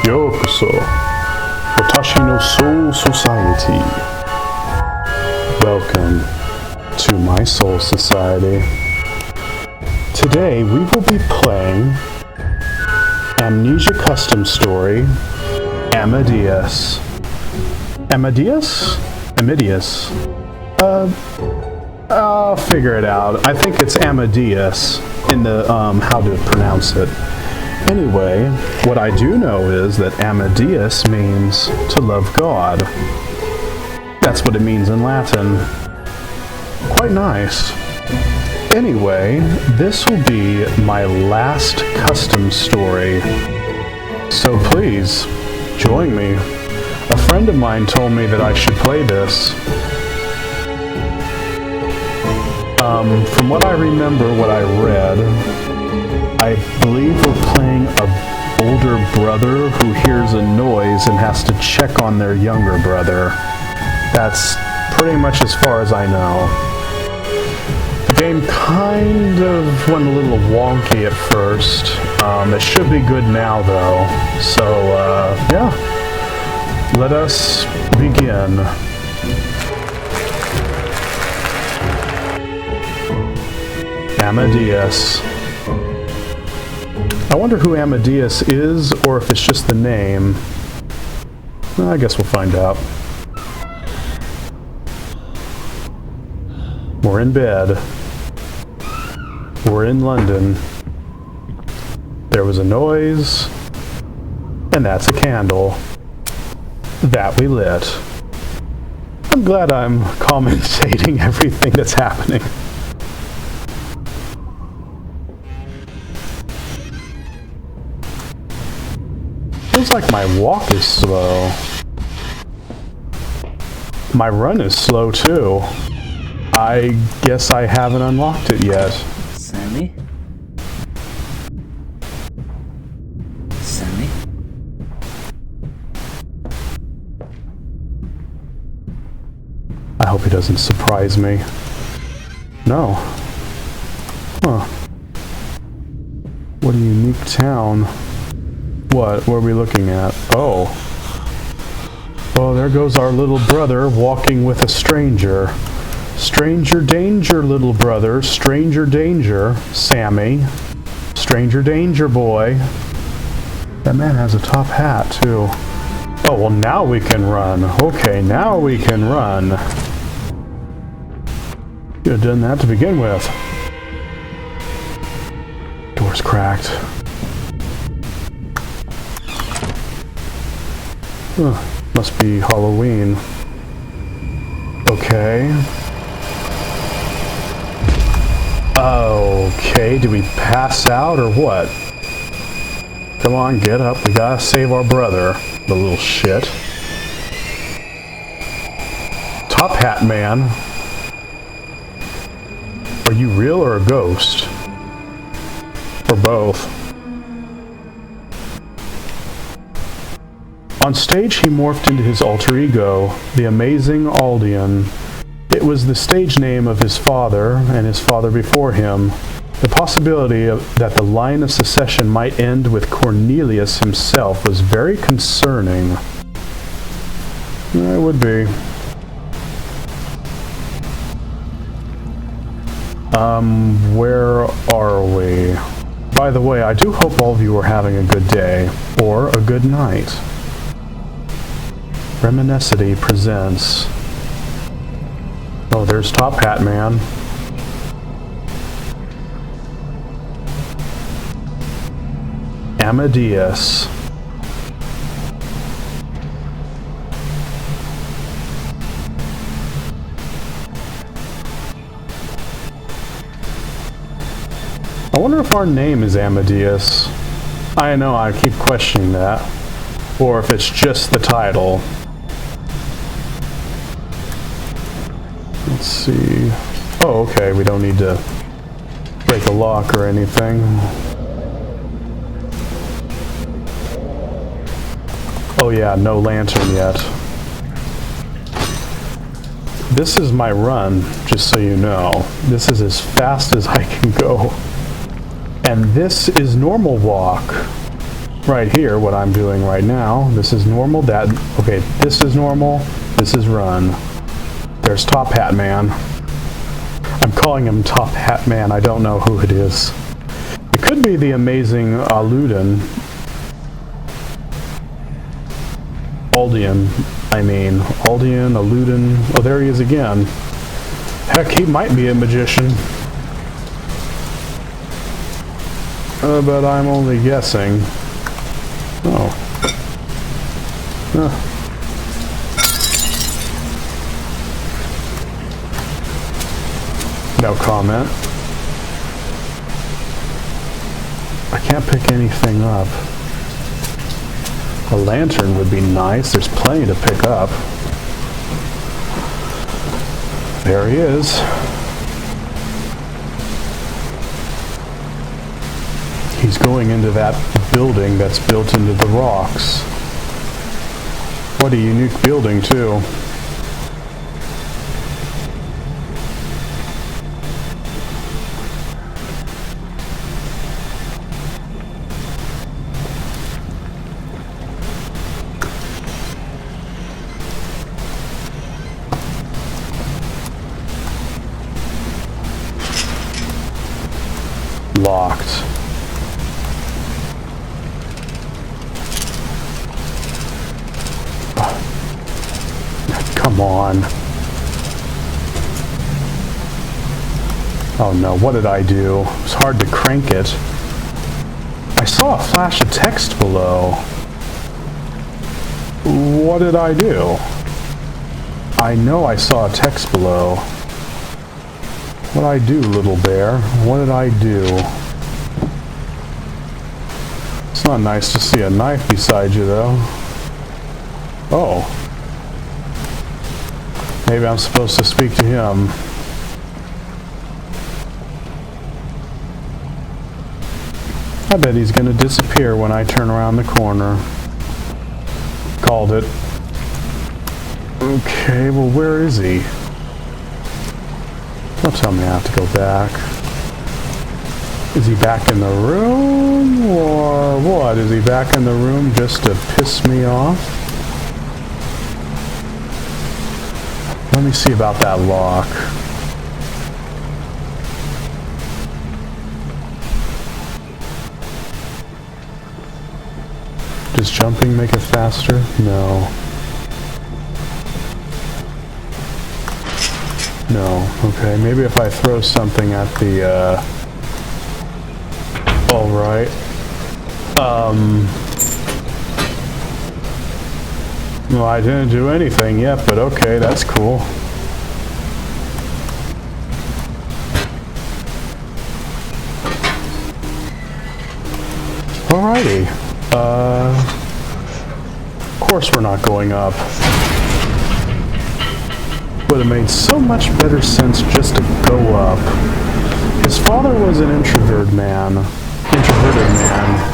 Yokoso, Watashi no Soul Society. Welcome to my Soul Society. Today we will be playing Amnesia Custom Story, Amadeus. Amadeus? Amadeus. I'll figure it out. I think it's Amadeus in the, how to pronounce it. Anyway, what I do know is that Amadeus means to love God. That's what it means in Latin. Quite nice. Anyway, this will be my last custom story. So please, join me. A friend of mine told me that I should play this. From what I remember, what I read, I believe we're playing a older brother who hears a noise and has to check on their younger brother. That's pretty much as far as I know. The game kind of went a little wonky at first. It should be good now though. So, yeah. Let us begin. Amadeus. I wonder who Amadeus is, or if it's just the name. Well, I guess we'll find out. We're in bed. We're in London. There was a noise, and that's a candle that we lit. I'm glad I'm commentating everything that's happening. Feels like my walk is slow. My run is slow too. I guess I haven't unlocked it yet. Sammy? Sammy? I hope he doesn't surprise me. No. Huh. What a unique town. What are we looking at? Oh. Oh, there goes our little brother walking with a stranger. Stranger danger, little brother. Stranger danger, Sammy. Stranger danger, boy. That man has a top hat, too. Oh, well, now we can run. Okay, now we can run. Should have done that to begin with. Door's cracked. Must be Halloween. Okay. Okay, do we pass out or what? Come on, get up. We gotta save our brother. The little shit. Top Hat Man. Are you real or a ghost? Or both? On stage, he morphed into his alter ego, the amazing Aldean. It was the stage name of his father and his father before him. The possibility that the line of succession might end with Cornelius himself was very concerning. It would be. Where are we? By the way, I do hope all of you are having a good day, or a good night. Reminiscity presents. Oh, there's Top Hat Man. Amadeus. I wonder if our name is Amadeus. I know, I keep questioning that. Or if it's just the title. Let's see. Oh, okay, we don't need to break a lock or anything. Oh yeah, no lantern yet. This is my run, just so you know. This is as fast as I can go. And this is normal walk. right here, what I'm doing right now, this is normal, okay, this is normal, this is run. There's Top Hat Man. I'm calling him Top Hat Man, I don't know who it is. It could be the amazing Aldian, oh there he is again. Heck, he might be a magician. But I'm only guessing. Oh. No comment. I can't pick anything up. A lantern would be nice. There's plenty to pick up. There he is. He's going into that building that's built into the rocks. What a unique building, too. Locked. Come on. Oh no, what did I do? It was hard to crank it. I saw a flash of text below. What did I do? I know I saw a text below. What did I do, little bear? What did I do? It's not nice to see a knife beside you, though. Oh. Maybe I'm supposed to speak to him. I bet he's going to disappear when I turn around the corner. Called it. Okay, well, where is he? Don't tell me I have to go back. Is he back in the room, or what? Is he back in the room just to piss me off? Let me see about that lock. Does jumping make it faster? No. No. Okay, maybe if I throw something at the, alright. Well, I didn't do anything yet, but okay, that's cool. Alrighty. Of course we're not going up. Would have made so much better sense just to go up. His father was an introverted man.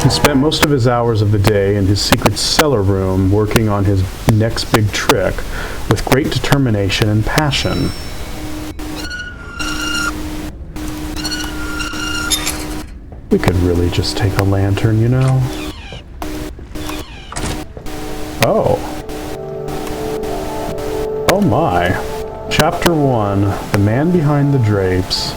He spent most of his hours of the day in his secret cellar room working on his next big trick with great determination and passion. We could really just take a lantern, you know? Oh. Oh my. Chapter 1, The Man Behind the Drapes.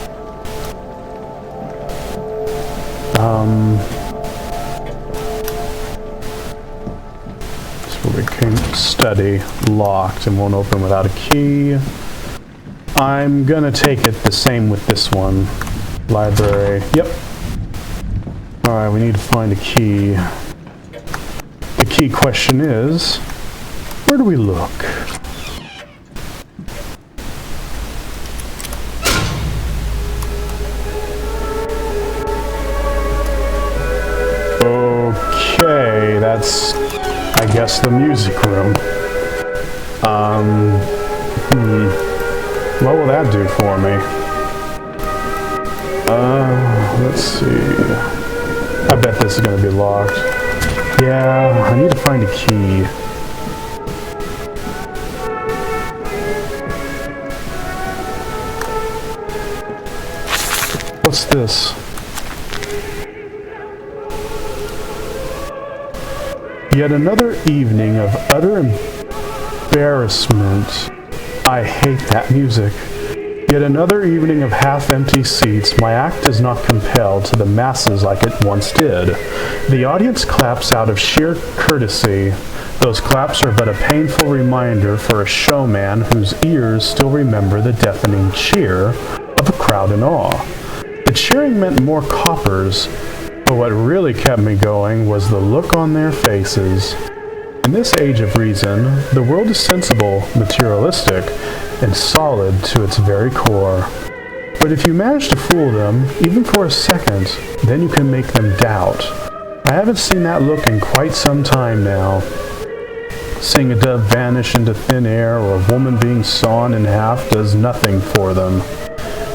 So we can study, locked, and won't open without a key. I'm gonna take it the same with this one. Library, yep. Alright, we need to find a key. The key question is, where do we look? Okay, that's, I guess, the music room. What will that do for me? Let's see. I bet this is going to be locked. Yeah, I need to find a key. What's this? Yet another evening of utter embarrassment. I hate that music. Yet another evening of half-empty seats. My act is not compelled to the masses like it once did. The audience claps out of sheer courtesy. Those claps are but a painful reminder for a showman whose ears still remember the deafening cheer of a crowd in awe. The cheering meant more coppers, but what really kept me going was the look on their faces. In this age of reason, the world is sensible, materialistic, and solid to its very core. But if you manage to fool them, even for a second, then you can make them doubt. I haven't seen that look in quite some time now. Seeing a dove vanish into thin air or a woman being sawn in half does nothing for them.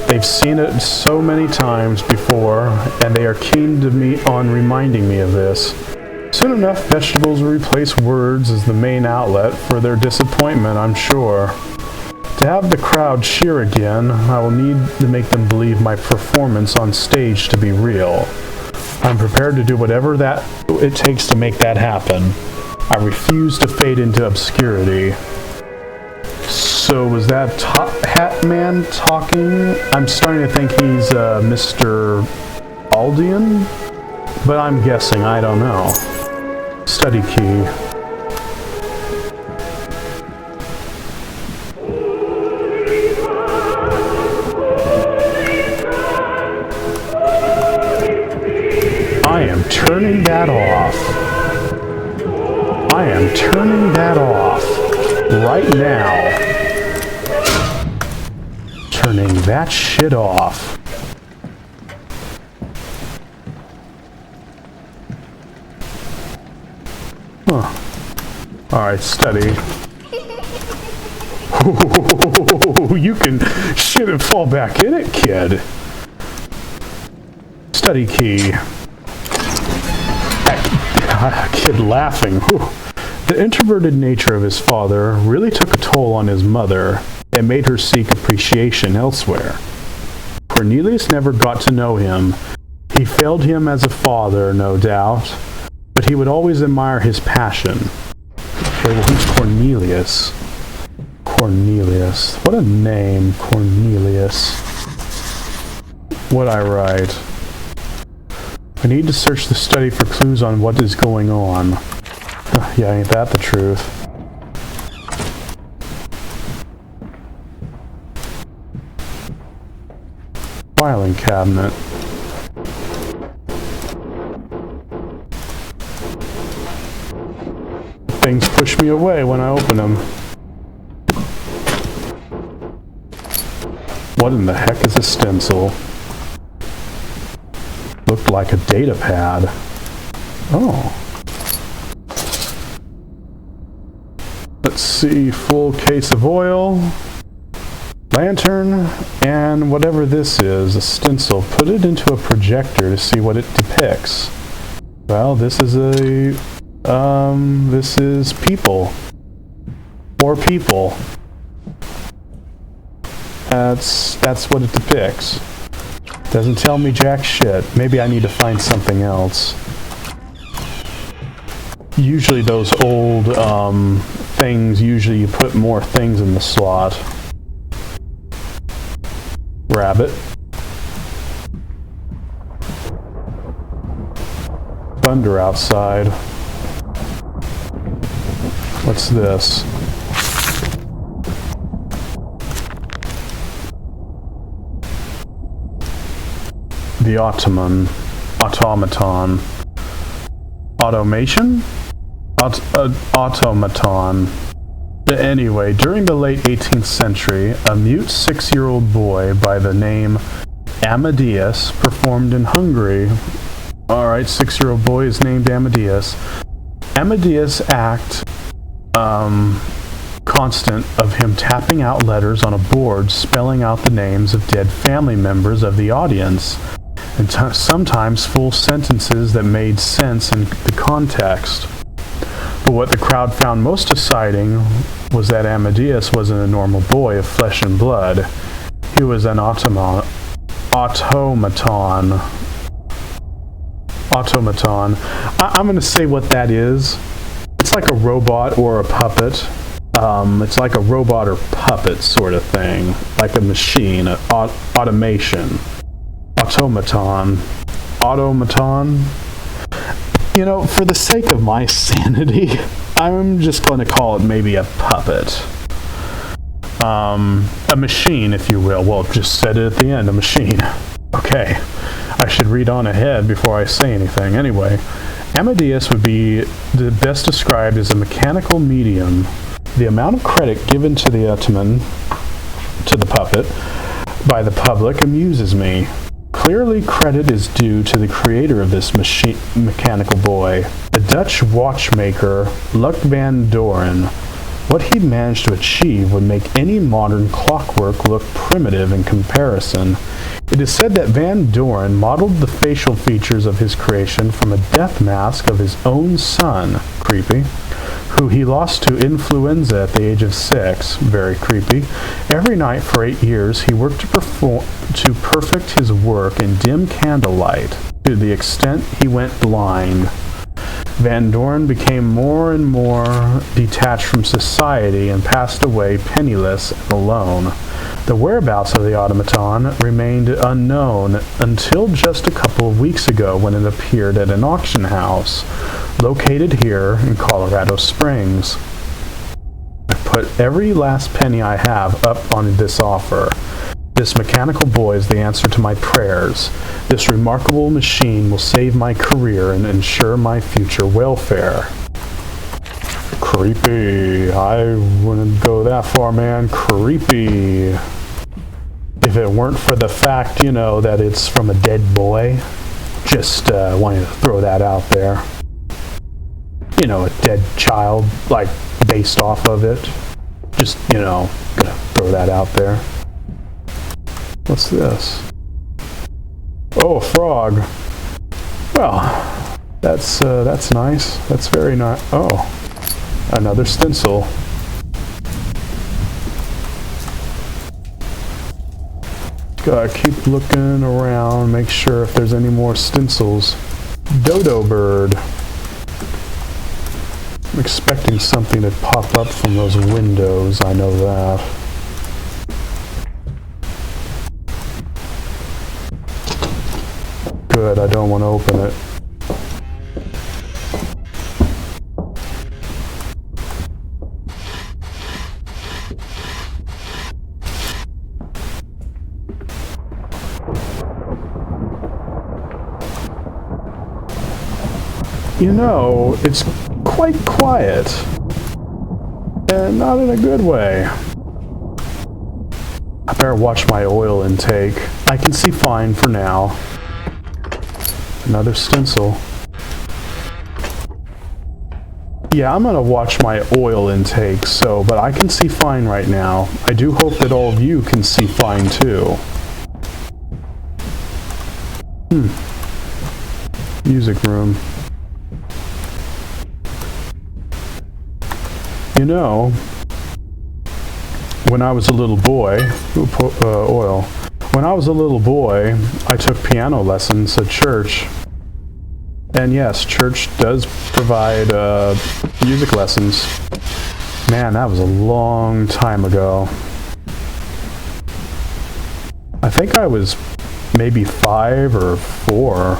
They've seen it so many times before, and they are keen on reminding me of this. Soon enough, vegetables will replace words as the main outlet for their disappointment, I'm sure. To have the crowd cheer again, I will need to make them believe my performance on stage to be real. I'm prepared to do whatever it takes to make that happen. I refuse to fade into obscurity. So was that Top Hat Man talking? I'm starting to think he's Mr. Aldean, but I'm guessing, I don't know. Study key. I am turning that off. I am turning that off right now. Turning that shit off. Huh. Alright, study. You can shit and fall back in it, kid. Study key. That kid laughing. Whew. The introverted nature of his father really took a toll on his mother and made her seek appreciation elsewhere. Cornelius never got to know him. He failed him as a father, no doubt, but he would always admire his passion. Okay, well, who's Cornelius? Cornelius. What a name, Cornelius. What'd I write? I need to search the study for clues on what is going on. Yeah, ain't that the truth. Filing cabinet. Things push me away when I open them. What in the heck is a stencil? Looked like a data pad. Oh. Let's see, full case of oil, lantern, and whatever this is, a stencil. Put it into a projector to see what it depicts. Well, this is this is people. 4 people. That's what it depicts. Doesn't tell me jack shit. Maybe I need to find something else. Usually those old things, usually you put more things in the slot. Rabbit. Thunder outside. What's this? The automaton. Automation? Automaton. Anyway, during the late 18th century, a mute 6-year-old boy by the name Amadeus performed in Hungary. Alright, 6-year-old boy is named Amadeus. Amadeus act constant of him tapping out letters on a board spelling out the names of dead family members of the audience, and sometimes full sentences that made sense in the context. But what the crowd found most exciting was that Amadeus wasn't a normal boy of flesh and blood. He was an automaton. I'm going to say what that is. like a robot or a puppet. It's like a robot or puppet sort of thing, like a machine, automation, automaton. You know, for the sake of my sanity, I'm just going to call it maybe a puppet. A machine, if you will. Well, just said it at the end, a machine. Okay, I should read on ahead before I say anything. Anyway, Amadeus would be best described as a mechanical medium. The amount of credit given to the puppet, by the public amuses me. Clearly credit is due to the creator of this mechanical boy, the Dutch watchmaker Luc van Doren. What he managed to achieve would make any modern clockwork look primitive in comparison. It is said that Van Doren modeled the facial features of his creation from a death mask of his own son, creepy, who he lost to influenza at the age of 6, very creepy. Every night for 8 years he worked to perfect his work in dim candlelight, to the extent he went blind. Van Doren became more and more detached from society and passed away penniless and alone. The whereabouts of the automaton remained unknown until just a couple of weeks ago when it appeared at an auction house located here in Colorado Springs. I put every last penny I have up on this offer. This mechanical boy is the answer to my prayers. This remarkable machine will save my career and ensure my future welfare. Creepy. I wouldn't go that far, man. Creepy. If it weren't for the fact, you know, that it's from a dead boy, just wanted to throw that out there. You know, a dead child, like, based off of it. Just, you know, gonna throw that out there. What's this? Oh, a frog. Well, that's nice. That's very nice. Oh, another stencil. Gotta keep looking around, make sure if there's any more stencils. Dodo bird. I'm expecting something to pop up from those windows, I know that. Good, I don't want to open it. You know, it's quite quiet, and not in a good way. I better watch my oil intake. I can see fine for now. Another stencil. Yeah, I'm gonna watch my oil intake, but I can see fine right now. I do hope that all of you can see fine too. Music room. You know, when I was a little boy, oil. When I was a little boy, I took piano lessons at church. And yes, church does provide music lessons. Man, that was a long time ago. I think I was maybe 5 or 4.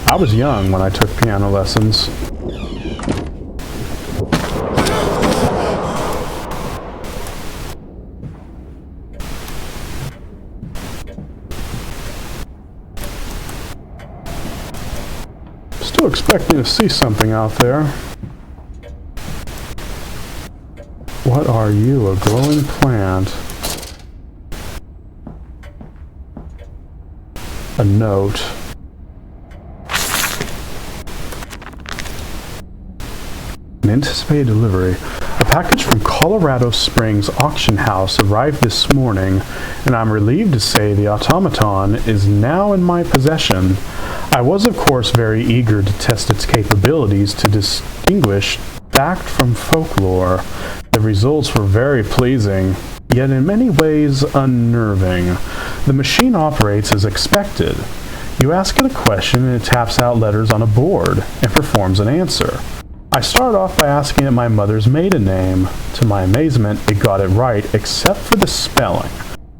I was young when I took piano lessons. Still expecting to see something out there. What are you, a glowing plant? A note. An anticipated delivery. A package from Colorado Springs auction house arrived this morning, and I'm relieved to say the automaton is now in my possession. I was, of course, very eager to test its capabilities to distinguish fact from folklore. The results were very pleasing, yet in many ways unnerving. The machine operates as expected. You ask it a question and it taps out letters on a board and performs an answer. I started off by asking it my mother's maiden name. To my amazement, it got it right, except for the spelling.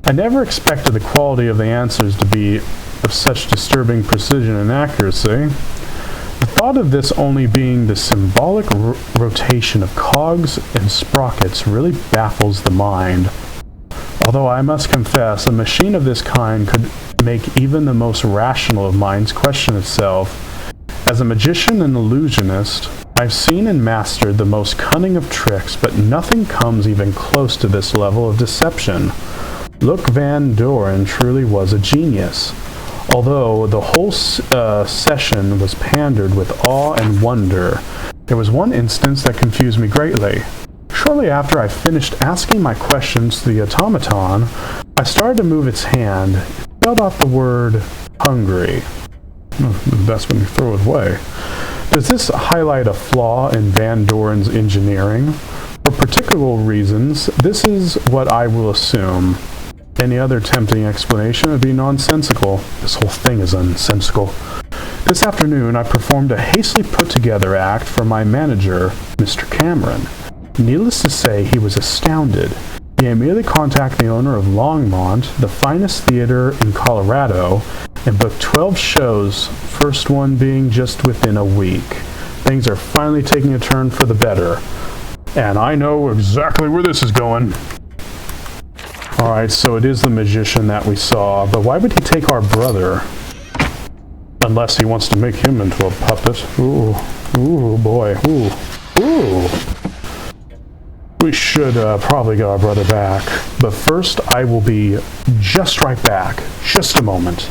I never expected the quality of the answers to be of such disturbing precision and accuracy. The thought of this only being the symbolic rotation of cogs and sprockets really baffles the mind. Although I must confess, a machine of this kind could make even the most rational of minds question itself. As a magician and illusionist, I've seen and mastered the most cunning of tricks, but nothing comes even close to this level of deception. Look, Van Doren truly was a genius. Although the whole session was pandered with awe and wonder, there was one instance that confused me greatly. Shortly after I finished asking my questions to the automaton, I started to move its hand. It spelled out the word hungry. That's when you throw it away. Does this highlight a flaw in Van Doren's engineering? For particular reasons, this is what I will assume. Any other tempting explanation would be nonsensical. This whole thing is nonsensical. This afternoon, I performed a hastily put-together act for my manager, Mr. Cameron. Needless to say, he was astounded. He immediately contacted the owner of Longmont, the finest theater in Colorado, and booked 12 shows, first one being just within a week. Things are finally taking a turn for the better. And I know exactly where this is going. Alright, so it is the magician that we saw, but why would he take our brother? Unless he wants to make him into a puppet. Ooh, ooh boy, ooh, ooh. We should probably get our brother back. But first, I will be just right back. Just a moment.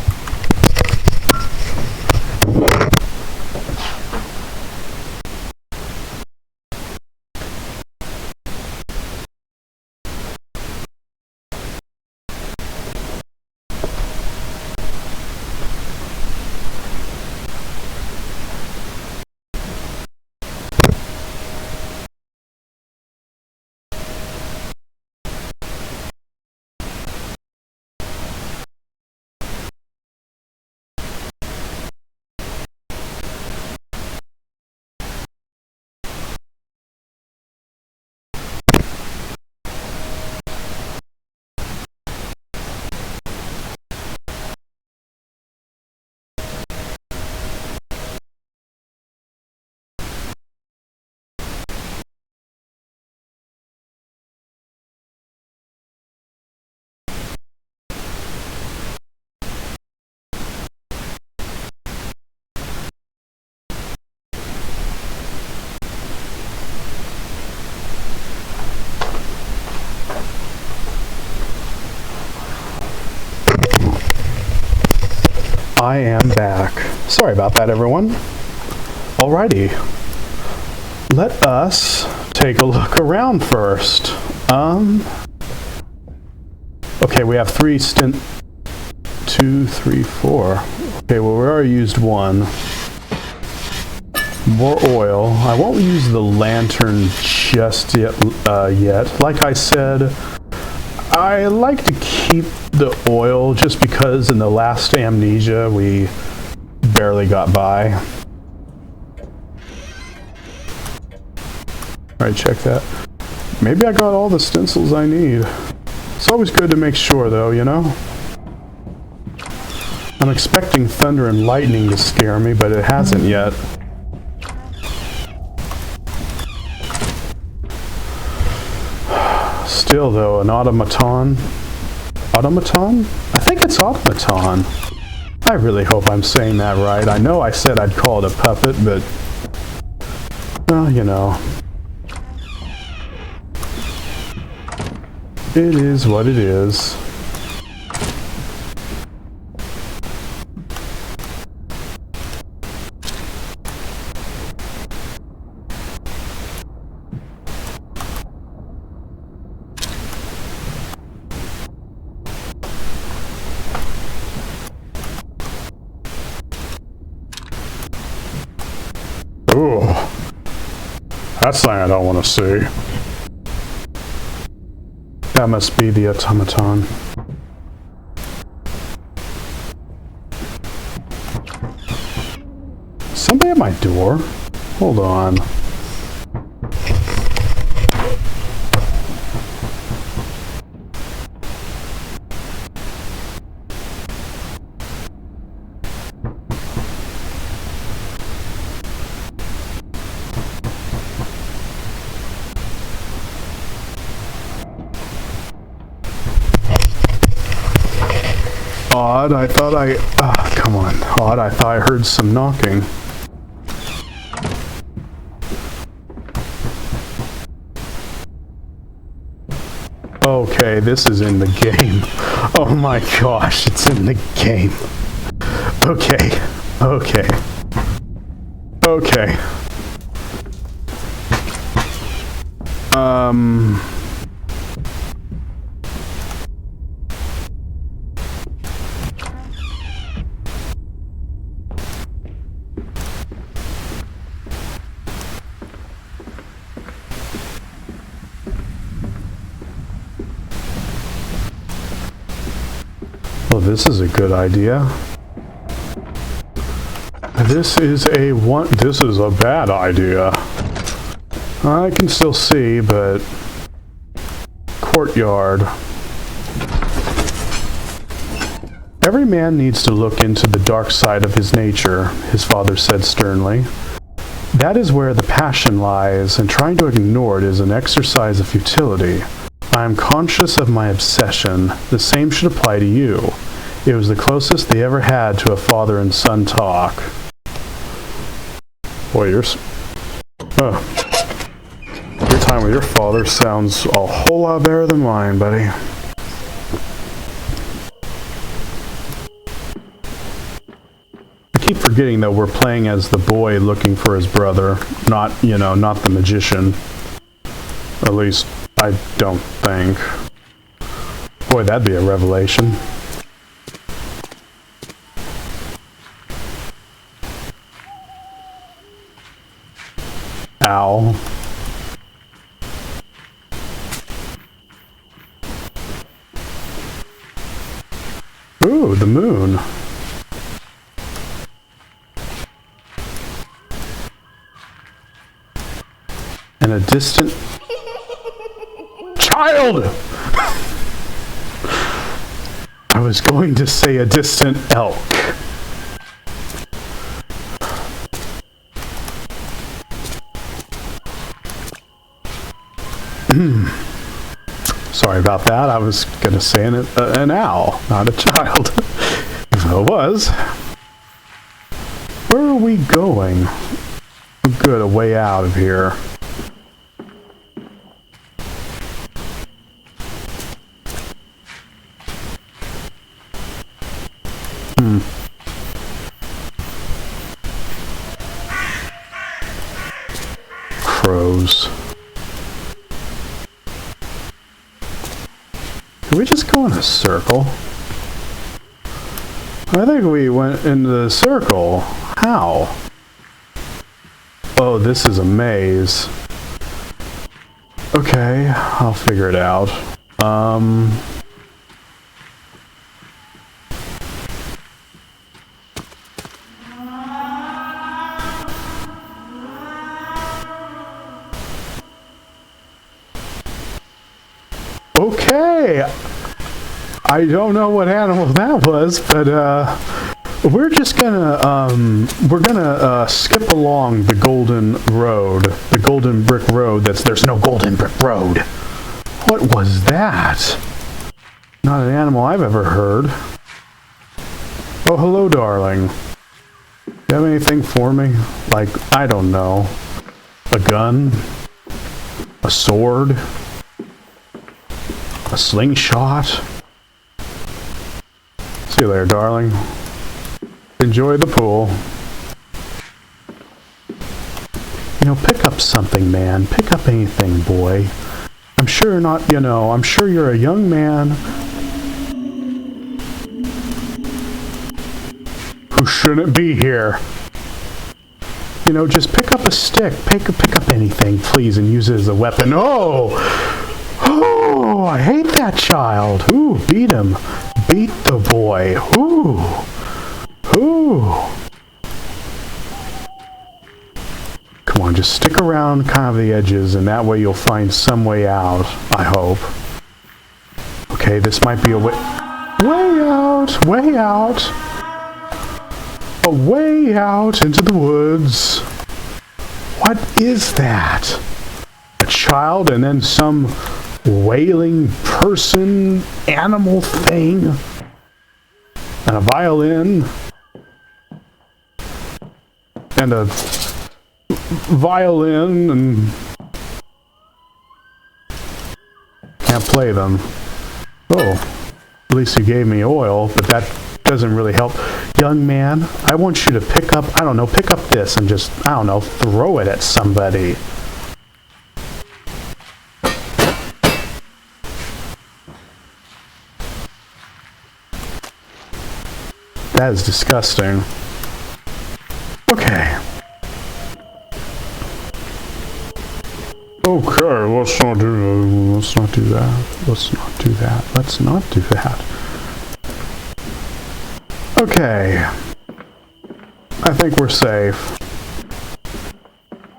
I am back. Sorry about that, everyone. Alrighty. Let us take a look around first. Okay, we have 2, 3, 4. Okay, well, we already used one. More oil. I won't use the lantern just yet. Like I said, I like to keep the oil just because in the last Amnesia we barely got by. Alright, check that. Maybe I got all the stencils I need. It's always good to make sure though, you know? I'm expecting thunder and lightning to scare me, but it hasn't yet. Still though, an automaton? Automaton? I think it's automaton. I really hope I'm saying that right. I know I said I'd call it a puppet, but... well, you know. It is what it is. Ooh, that's something I don't want to see. That must be the automaton. Somebody at my door? Hold on. Odd, I thought I... come on. Odd, I thought I heard some knocking. Okay, this is in the game. Oh my gosh, it's in the game. Okay, okay. Okay. Well, this is a good idea. This is a bad idea. I can still see, but... Courtyard. Every man needs to look into the dark side of his nature, his father said sternly. That is where the passion lies, and trying to ignore it is an exercise of futility. I am conscious of my obsession. The same should apply to you. It was the closest they ever had to a father and son talk. Boy, your time with your father sounds a whole lot better than mine, buddy. I keep forgetting that we're playing as the boy looking for his brother, not the magician. At least, I don't think. Boy, that'd be a revelation. Ow. Ooh, the moon. And a distant... Child! I was going to say a distant elk. Sorry about that. I was going to say an owl, not a child. Even though it was. Where are we going? Good, a way out of here. Crows. Did we just go in a circle? I think we went in the circle. How? Oh, this is a maze. Okay, I'll figure it out. Okay! I don't know what animal that was, but we're just gonna skip along the golden road, the golden brick road. There's no golden brick road. What was that? Not an animal I've ever heard. Oh, hello, darling. Do you have anything for me? Like, I don't know, a gun, a sword, a slingshot. See you later, darling. Enjoy the pool. Pick up something, man. Pick up anything, boy. I'm sure I'm sure you're a young man who shouldn't be here. Just pick up a stick. Pick up anything, please, and use it as a weapon. Oh, I hate that child. Ooh, beat him. Beat the boy. Ooh. Come on, just stick around kind of the edges, and that way you'll find some way out, I hope. Okay, this might be a way out. A way out into the woods. What is that? A child and then some wailing person, animal thing? and a violin, and a violin, and can't play them. Oh, at least you gave me oil, but that doesn't really help. Young man, I want you to pick up, I don't know, pick up this and just, I don't know, throw it at somebody. That is disgusting. Okay. Okay, let's not do that. Let's not do that. Let's not do that. Okay. I think we're safe.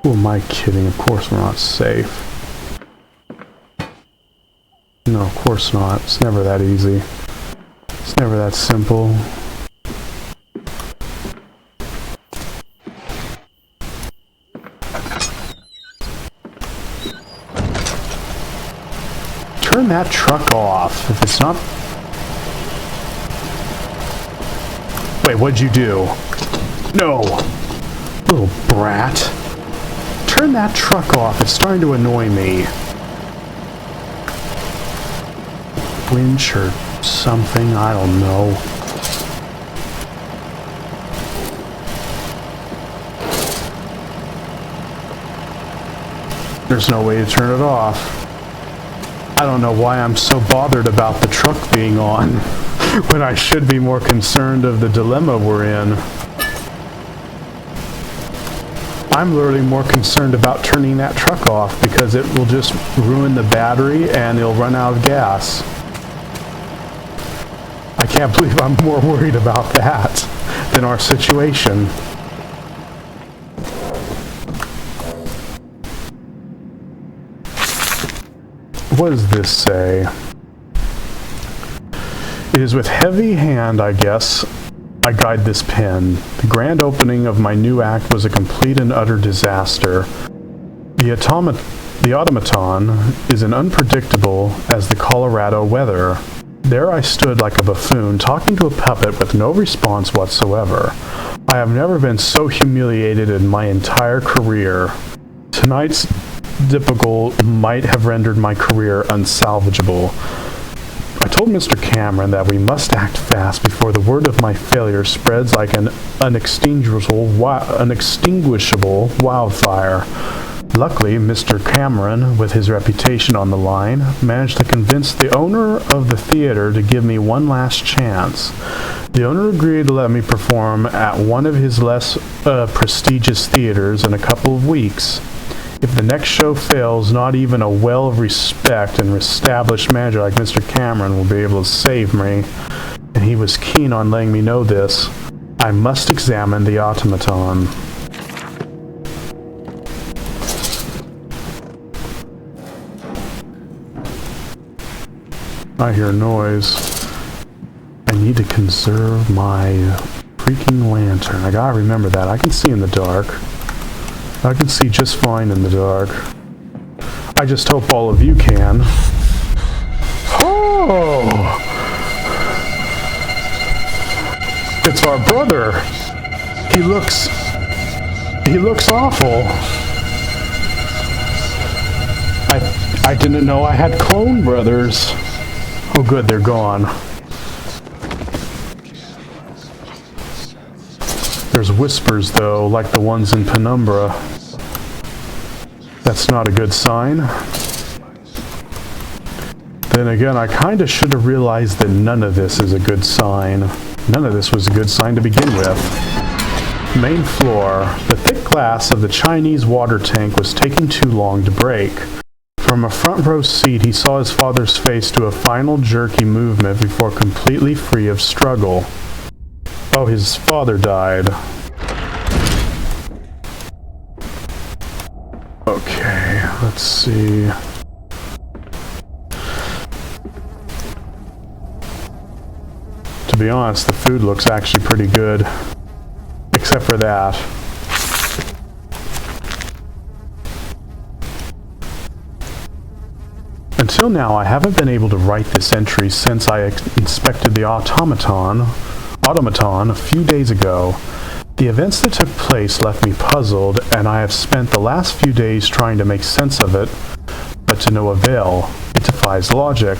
Who am I kidding? Of course we're not safe. No, of course not. It's never that easy. It's never that simple. Turn that truck off. If it's not... Wait, what'd you do? No! Little brat. Turn that truck off. It's starting to annoy me. Winch or something, I don't know. There's no way to turn it off. I don't know why I'm so bothered about the truck being on when I should be more concerned of the dilemma we're in. I'm literally more concerned about turning that truck off because it will just ruin the battery and it'll run out of gas. I can't believe I'm more worried about that than our situation. What does this say? It is with heavy hand, I guess, I guide this pen. The grand opening of my new act was a complete and utter disaster. The automaton is as unpredictable as the Colorado weather. There I stood like a buffoon, talking to a puppet with no response whatsoever. I have never been so humiliated in my entire career. Tonight's debacle might have rendered my career unsalvageable. I told Mr. Cameron that we must act fast before the word of my failure spreads like an unextinguishable wildfire. Luckily, Mr. Cameron, with his reputation on the line, managed to convince the owner of the theater to give me one last chance. The owner agreed to let me perform at one of his less prestigious theaters in a couple of weeks. If the next show fails, not even a well of respect and established manager like Mr. Cameron will be able to save me, and he was keen on letting me know this. I must examine the automaton. I hear noise. I need to conserve my freaking lantern. I gotta remember that. I can see in the dark. I can see just fine in the dark. I just hope all of you can. Oh! It's our brother. He looks awful. I didn't know I had clone brothers. Oh good, they're gone. There's whispers, though, like the ones in Penumbra. That's not a good sign. Then again, I kinda should have realized that none of this is a good sign. None of this was a good sign to begin with. Main floor. The thick glass of the Chinese water tank was taking too long to break. From a front row seat, he saw his father's face do a final jerky movement before completely free of struggle. Oh, his father died. Okay, let's see. To be honest, the food looks actually pretty good. Except for that. Until now, I haven't been able to write this entry since I inspected the automaton. automaton a few days ago. The events that took place left me puzzled, and I have spent the last few days trying to make sense of it, but to no avail. It defies logic.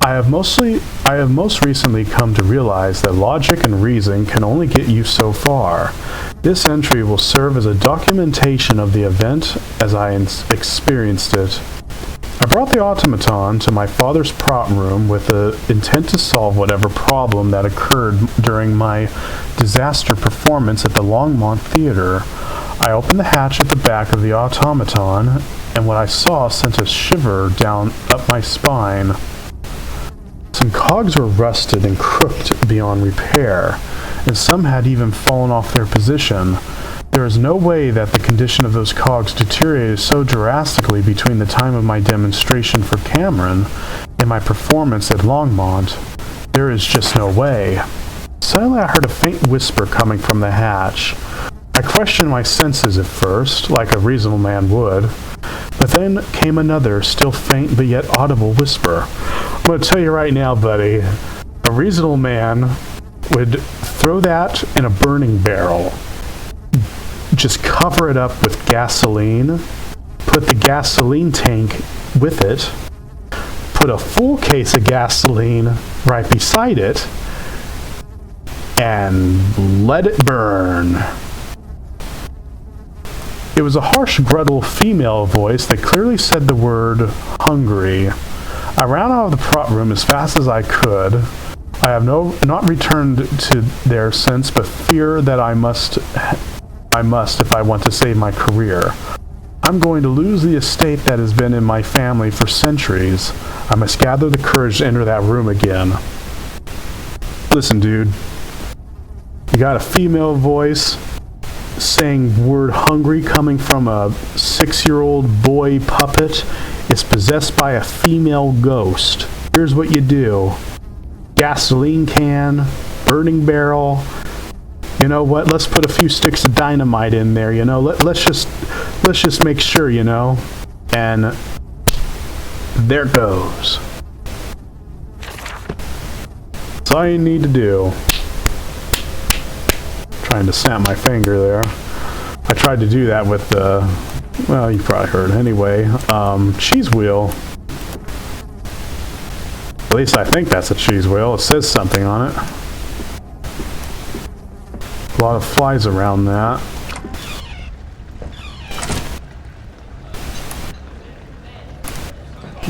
I have most recently come to realize that logic and reason can only get you so far. This entry will serve as a documentation of the event as I experienced it. I brought the automaton to my father's prop room with the intent to solve whatever problem that occurred during my disaster performance at the Longmont Theater. I opened the hatch at the back of the automaton, and what I saw sent a shiver down up my spine. Some cogs were rusted and crooked beyond repair, and some had even fallen off their position. There is no way that the condition of those cogs deteriorated so drastically between the time of my demonstration for Cameron and my performance at Longmont. There is just no way. Suddenly I heard a faint whisper coming from the hatch. I questioned my senses at first, like a reasonable man would, but then came another, still faint but yet audible whisper. I'm going to tell you right now, buddy, a reasonable man would throw that in a burning barrel. Just cover it up with gasoline, put the gasoline tank with it, put a full case of gasoline right beside it, and let it burn. It was a harsh, guttural female voice that clearly said the word hungry. I ran out of the prop room as fast as I could. I have not returned to there since, but fear that I must if I want to save my career. I'm going to lose the estate that has been in my family for centuries. I must gather the courage to enter that room again. Listen, dude. You got a female voice saying word hungry coming from a 6-year-old boy puppet. It's possessed by a female ghost. Here's what you do. Gasoline can, burning barrel. You know what? Let's put a few sticks of dynamite in there, you know. Let's just make sure, you know. And there it goes. That's all you need to do. Trying to snap my finger there. I tried to do that with the, well, you probably heard. Anyway, cheese wheel. At least I think that's a cheese wheel. It says something on it. A lot of flies around that.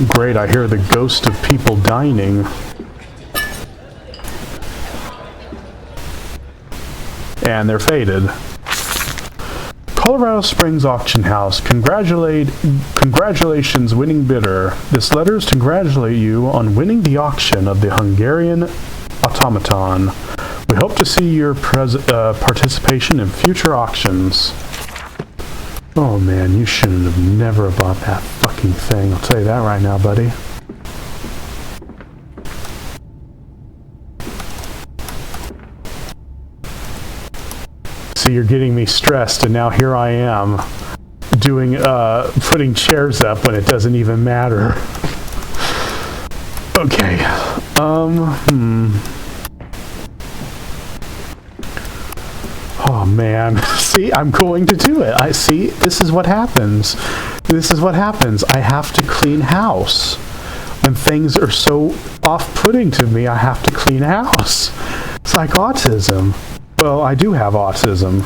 Great, I hear the ghost of people dining. And they're faded. Colorado Springs Auction House. Congratulations, winning bidder. This letter is to congratulate you on winning the auction of the Hungarian automaton. We hope to see your participation in future auctions. Oh man, you shouldn't have never bought that fucking thing. I'll tell you that right now, buddy. So you're getting me stressed, and now here I am doing putting chairs up when it doesn't even matter. Okay. Oh man. See, I'm going to do it. I see. This is what happens. This is what happens. I have to clean house. When things are so off-putting to me, I have to clean house. It's like autism. Well, I do have autism,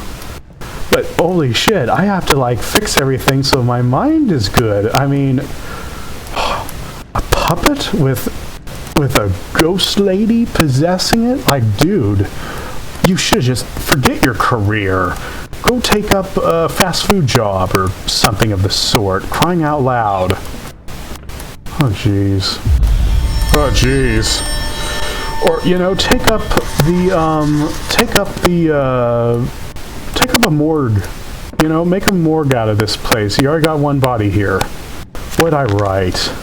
but holy shit, I have to like fix everything so my mind is good. I mean, a puppet with a ghost lady possessing it? Like, dude, you should just forget your career. Go take up a fast food job or something of the sort. Crying out loud. Oh, jeez. Oh, jeez. Or, you know, take up a morgue. You know, make a morgue out of this place. You already got one body here. What'd I write?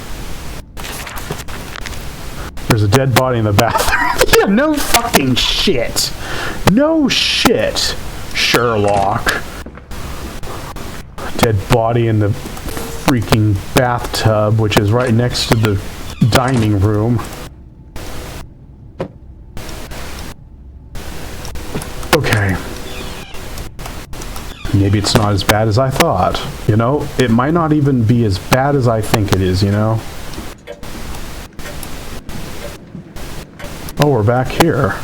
There's a dead body in the bathroom. Yeah, no fucking shit. No shit, Sherlock. Dead body in the freaking bathtub, which is right next to the maybe it's not as bad as I thought. You know, it might not even be as bad as I think it is, you know? Oh, we're back here.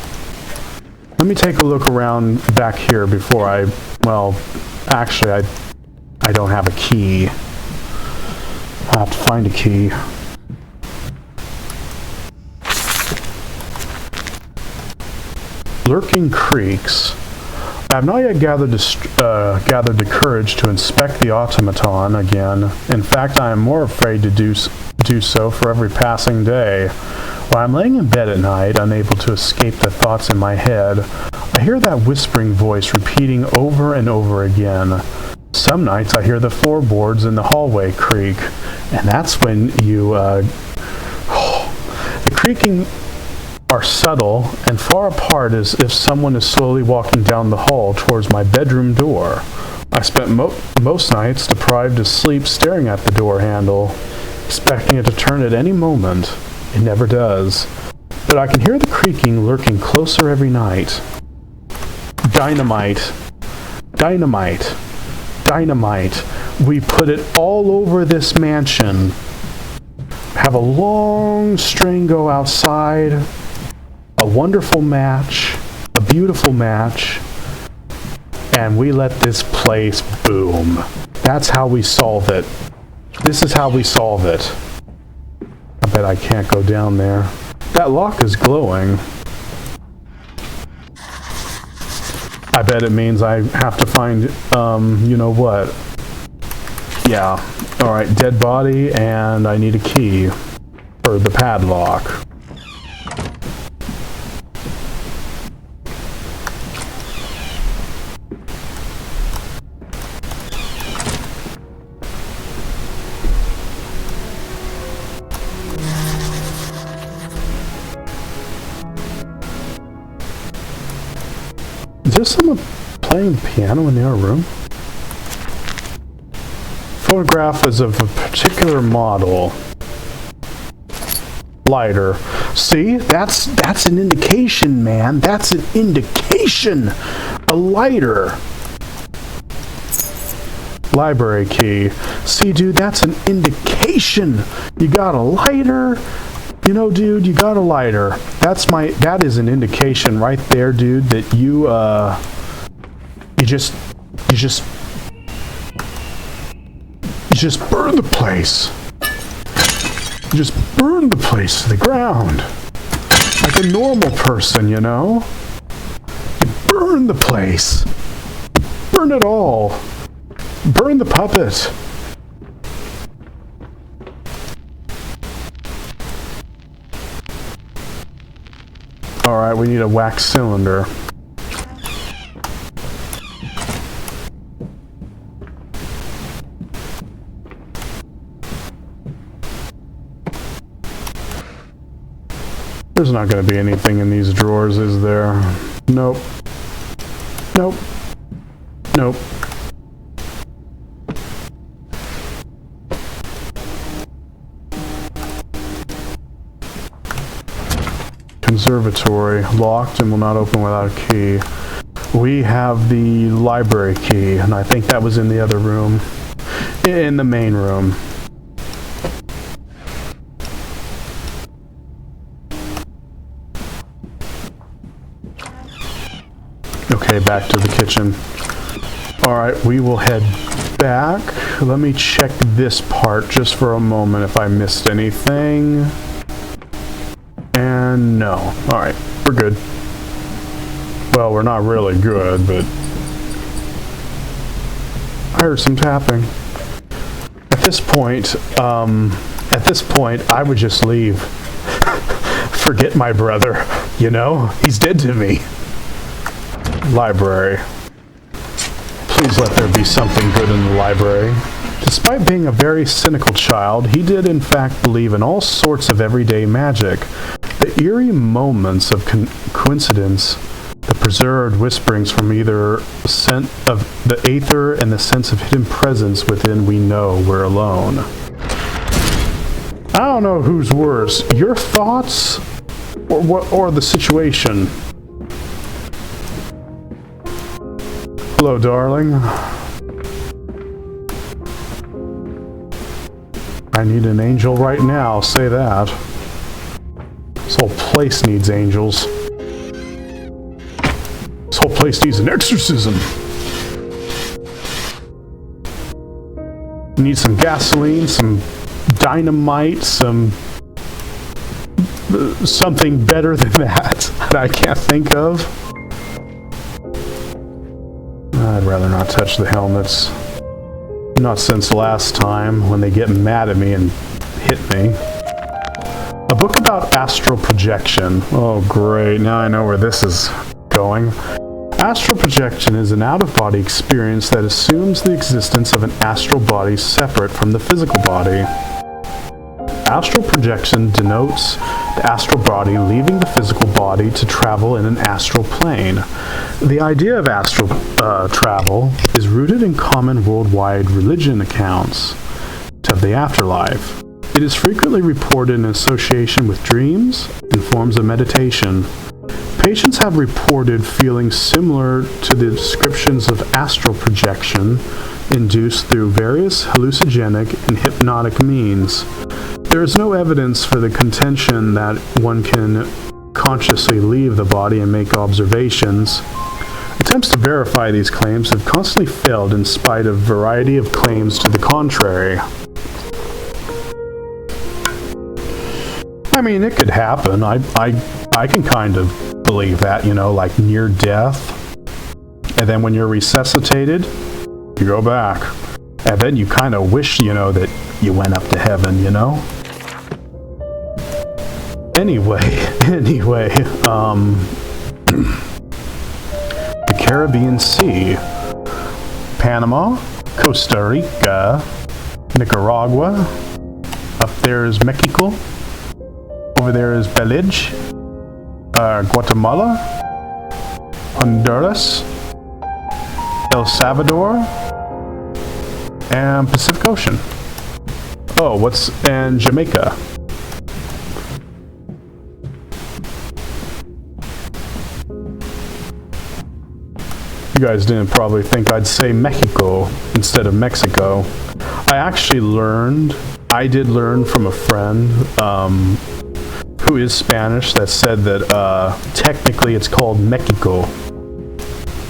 Let me take a look around back here before I... Well, actually, I don't have a key. I have to find a key. Lurking creaks. I have not yet gathered the courage to inspect the automaton again. In fact, I am more afraid to do so for every passing day. While I'm laying in bed at night, unable to escape the thoughts in my head, I hear that whispering voice repeating over and over again. Some nights I hear the floorboards in the hallway creak, and that's when you... the creaking are subtle and far apart, as if someone is slowly walking down the hall towards my bedroom door. I spent most nights deprived of sleep staring at the door handle, expecting it to turn at any moment. It never does. But I can hear the creaking lurking closer every night. Dynamite. Dynamite. Dynamite. We put it all over this mansion. Have a long string go outside. A wonderful match, a beautiful match, and we let this place boom. That's how we solve it. This is how we solve it. I bet I can't go down there. That lock is glowing. I bet it means I have to find, you know what? Yeah. Alright, dead body, and I need a key for the padlock. Is there someone playing the piano in the other room? Photograph is of a particular model. Lighter. See? That's an indication, man. That's an indication! A lighter! Library key. See, dude, that's an indication! You got a lighter? You know, dude, you got a lighter. That is an indication right there, dude, that you just burn the place. You just burn the place to the ground. Like a normal person, you know? You burn the place. Burn it all. Burn the puppet. Alright, we need a wax cylinder. There's not going to be anything in these drawers, is there? Nope. Nope. Nope. Conservatory, locked and will not open without a key. We have the library key, and I think that was in the other room. In the main room. Okay, back to the kitchen. Alright, we will head back. Let me check this part just for a moment if I missed anything. And no. Alright, we're good. Well, we're not really good, but... I heard some tapping. At this point, I would just leave. Forget my brother, you know? He's dead to me. Library. Please let there be something good in the library. Despite being a very cynical child, he did in fact believe in all sorts of everyday magic. The eerie moments of coincidence, the preserved whisperings from either scent of the aether and the sense of hidden presence within we know we're alone. I don't know who's worse, your thoughts or the situation. Hello, darling. I need an angel right now, I'll say that. This whole place needs angels. This whole place needs an exorcism. You need some gasoline, some dynamite, something better than that I can't think of. I'd rather not touch the helmets. Not since last time when they get mad at me and hit me. A book about astral projection. Oh great, now I know where this is going. Astral projection is an out-of-body experience that assumes the existence of an astral body separate from the physical body. Astral projection denotes the astral body leaving the physical body to travel in an astral plane. The idea of astral travel is rooted in common worldwide religion accounts of the afterlife. It is frequently reported in association with dreams and forms of meditation. Patients have reported feelings similar to the descriptions of astral projection induced through various hallucinogenic and hypnotic means. There is no evidence for the contention that one can consciously leave the body and make observations. Attempts to verify these claims have constantly failed in spite of a variety of claims to the contrary. I mean, it could happen. I can kind of believe that, you know, like near death. And then when you're resuscitated, you go back. And then you kind of wish, you know, that you went up to heaven, you know? Anyway, the Caribbean Sea. Panama, Costa Rica, Nicaragua. Up there is Mexico. Over there is Belize, Guatemala, Honduras, El Salvador, and Pacific Ocean. Oh, and Jamaica. You guys didn't probably think I'd say Mexico instead of Mexico. I did learn from a friend who is Spanish that said that technically it's called Mexico.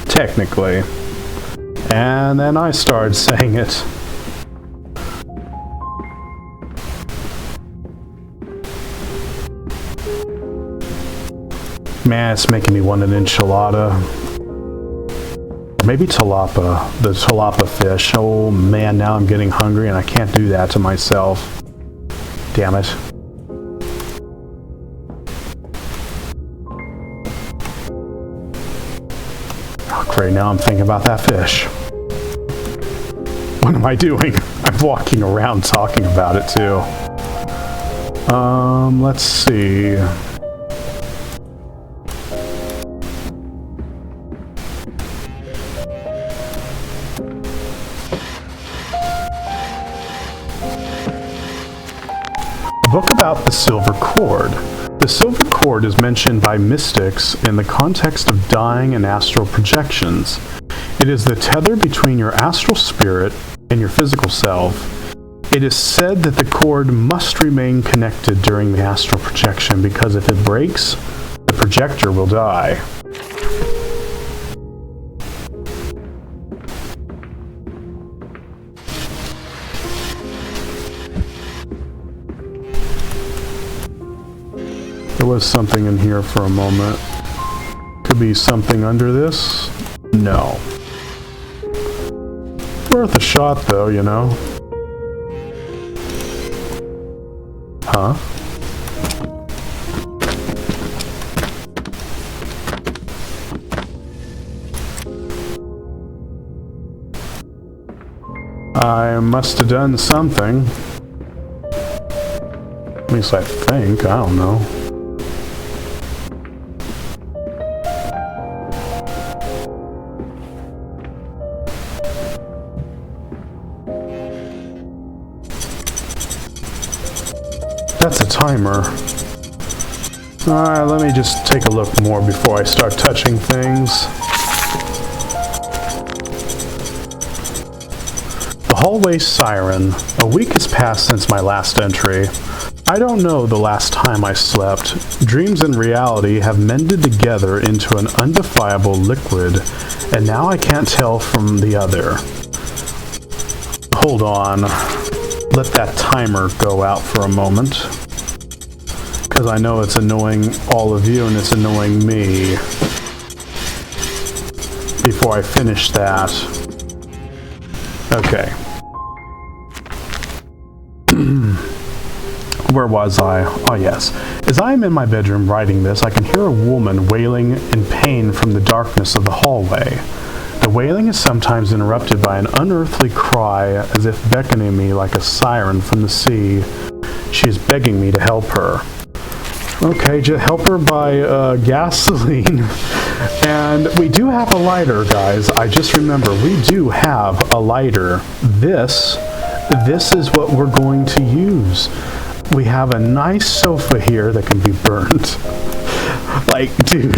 Technically. And then I started saying it. Man, it's making me want an enchilada. Or maybe tilapia. The tilapia fish. Oh man, now I'm getting hungry and I can't do that to myself. Damn it. Oh great, now I'm thinking about that fish. What am I doing? I'm walking around talking about it too. Let's see. Book about the silver cord. The silver cord is mentioned by mystics in the context of dying and astral projections. It is the tether between your astral spirit and your physical self. It is said that the cord must remain connected during the astral projection because if it breaks, the projector will die. There was something in here for a moment. Could be something under this? No. Worth a shot though, you know. Huh? I must have done something. At least I think. I don't know. That's a timer. Alright, let me just take a look more before I start touching things. The hallway siren. A week has passed since my last entry. I don't know the last time I slept. Dreams and reality have mended together into an undefinable liquid, and now I can't tell from the other. Hold on. Let that timer go out for a moment. Because I know it's annoying all of you and it's annoying me. Before I finish that. Okay. Where was I? Oh yes. As I am in my bedroom writing this, I can hear a woman wailing in pain from the darkness of the hallway. The wailing is sometimes interrupted by an unearthly cry, as if beckoning me like a siren from the sea. She is begging me to help her. Okay, just help her by gasoline. And we do have a lighter, guys. I just remember, we do have a lighter. This is what we're going to use. We have a nice sofa here that can be burned. Like, dude.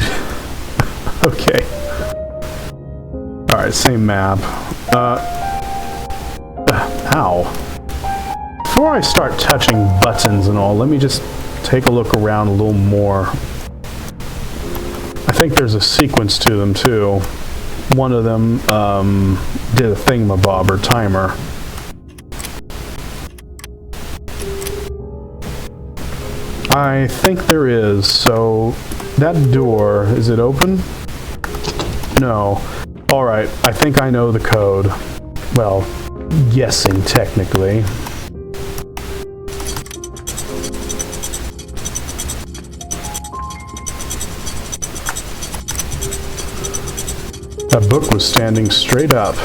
Okay. Alright, same map. Ow. Before I start touching buttons and all, let me just take a look around a little more. I think there's a sequence to them, too. One of them did a thingamabob or timer. I think there is, so that door, is it open? No. Alright, I think I know the code. Well, guessing technically. That book was standing straight up.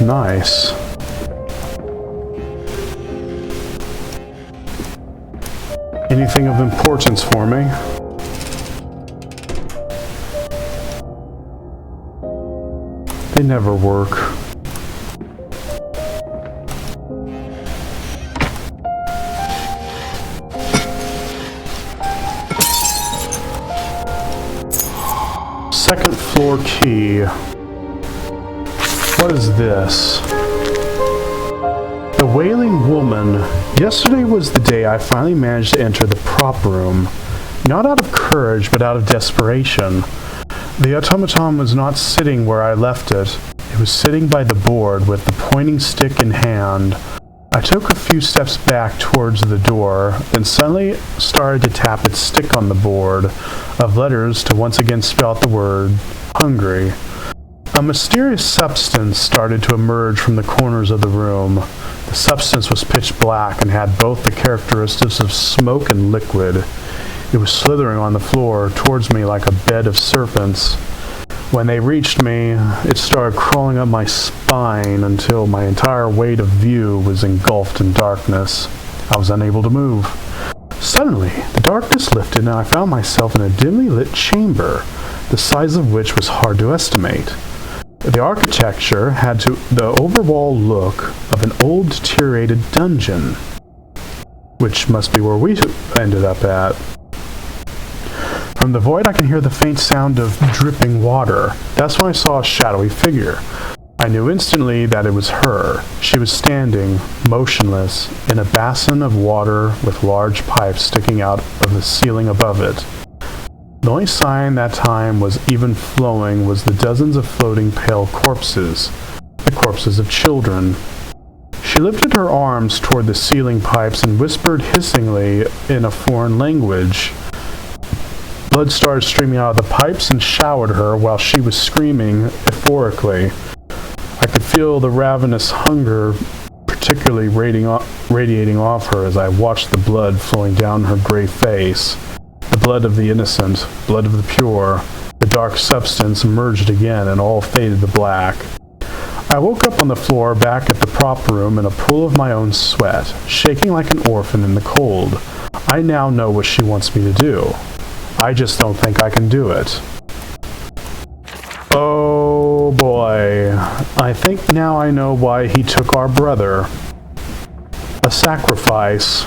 Nice. Anything of importance for me? They never work. Second floor key. What is this? The Wailing Woman. Yesterday was the day I finally managed to enter the prop room. Not out of courage, but out of desperation. The automaton was not sitting where I left it. It was sitting by the board with the pointing stick in hand. I took a few steps back towards the door, then suddenly started to tap its stick on the board of letters to once again spell out the word, hungry. A mysterious substance started to emerge from the corners of the room. The substance was pitch black and had both the characteristics of smoke and liquid. It was slithering on the floor towards me like a bed of serpents. When they reached me, it started crawling up my spine until my entire weight of view was engulfed in darkness. I was unable to move. Suddenly, the darkness lifted and I found myself in a dimly lit chamber, the size of which was hard to estimate. The architecture had the overall look of an old deteriorated dungeon, which must be where we ended up at. From the void I can hear the faint sound of dripping water. That's when I saw a shadowy figure. I knew instantly that it was her. She was standing, motionless, in a basin of water with large pipes sticking out of the ceiling above it. The only sign that time was even flowing was the dozens of floating pale corpses, the corpses of children. She lifted her arms toward the ceiling pipes and whispered hissingly in a foreign language. Blood started streaming out of the pipes and showered her while she was screaming euphorically. I could feel the ravenous hunger particularly radiating off her as I watched the blood flowing down her gray face. The blood of the innocent, blood of the pure. The dark substance merged again and all faded to black. I woke up on the floor back at the prop room in a pool of my own sweat, shaking like an orphan in the cold. I now know what she wants me to do. I just don't think I can do it. Oh Oh boy. I think now I know why he took our brother. A sacrifice.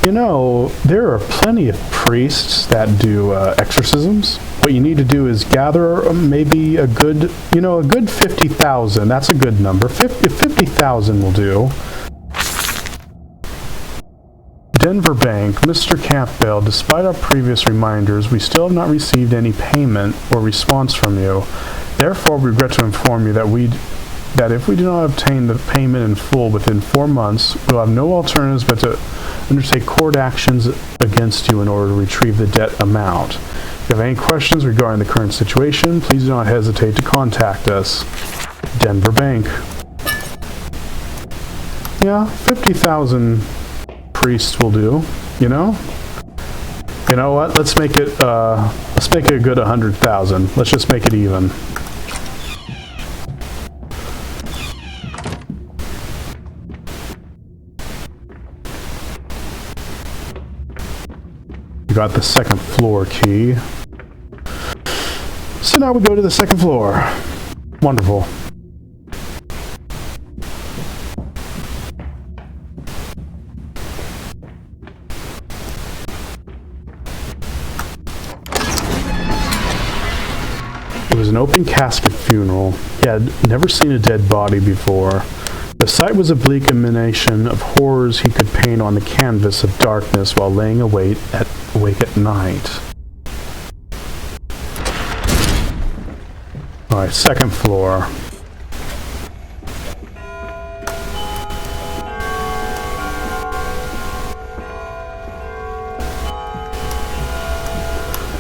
You know, there are plenty of priests that do exorcisms. What you need to do is gather maybe a good 50,000. That's a good number. 50,000 will do. Denver Bank, Mr. Campbell, despite our previous reminders, we still have not received any payment or response from you. Therefore, we regret to inform you that if we do not obtain the payment in full within 4 months, we'll have no alternatives but to undertake court actions against you in order to retrieve the debt amount. If you have any questions regarding the current situation, please do not hesitate to contact us. Denver Bank. Yeah, 50,000 priests will do, you know? You know what? Let's make it a good 100,000. Let's just make it even. We got the second floor key. So now we go to the second floor. Wonderful. It was an open casket funeral. He had never seen a dead body before. The sight was a bleak emanation of horrors he could paint on the canvas of darkness while laying awake at night. Alright, second floor.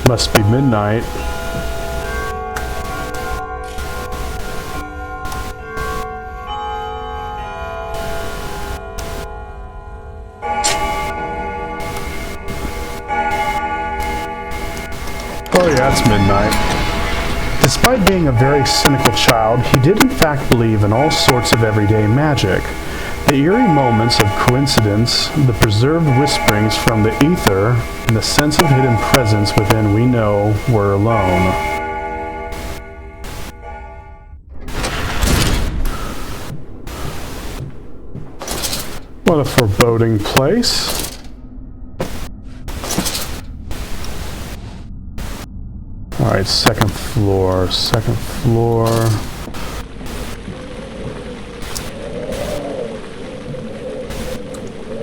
Must be midnight. Oh yeah, it's midnight. Despite being a very cynical child, he did in fact believe in all sorts of everyday magic. The eerie moments of coincidence, the preserved whisperings from the ether, and the sense of hidden presence within we know were alone. What a foreboding place. Alright, second floor.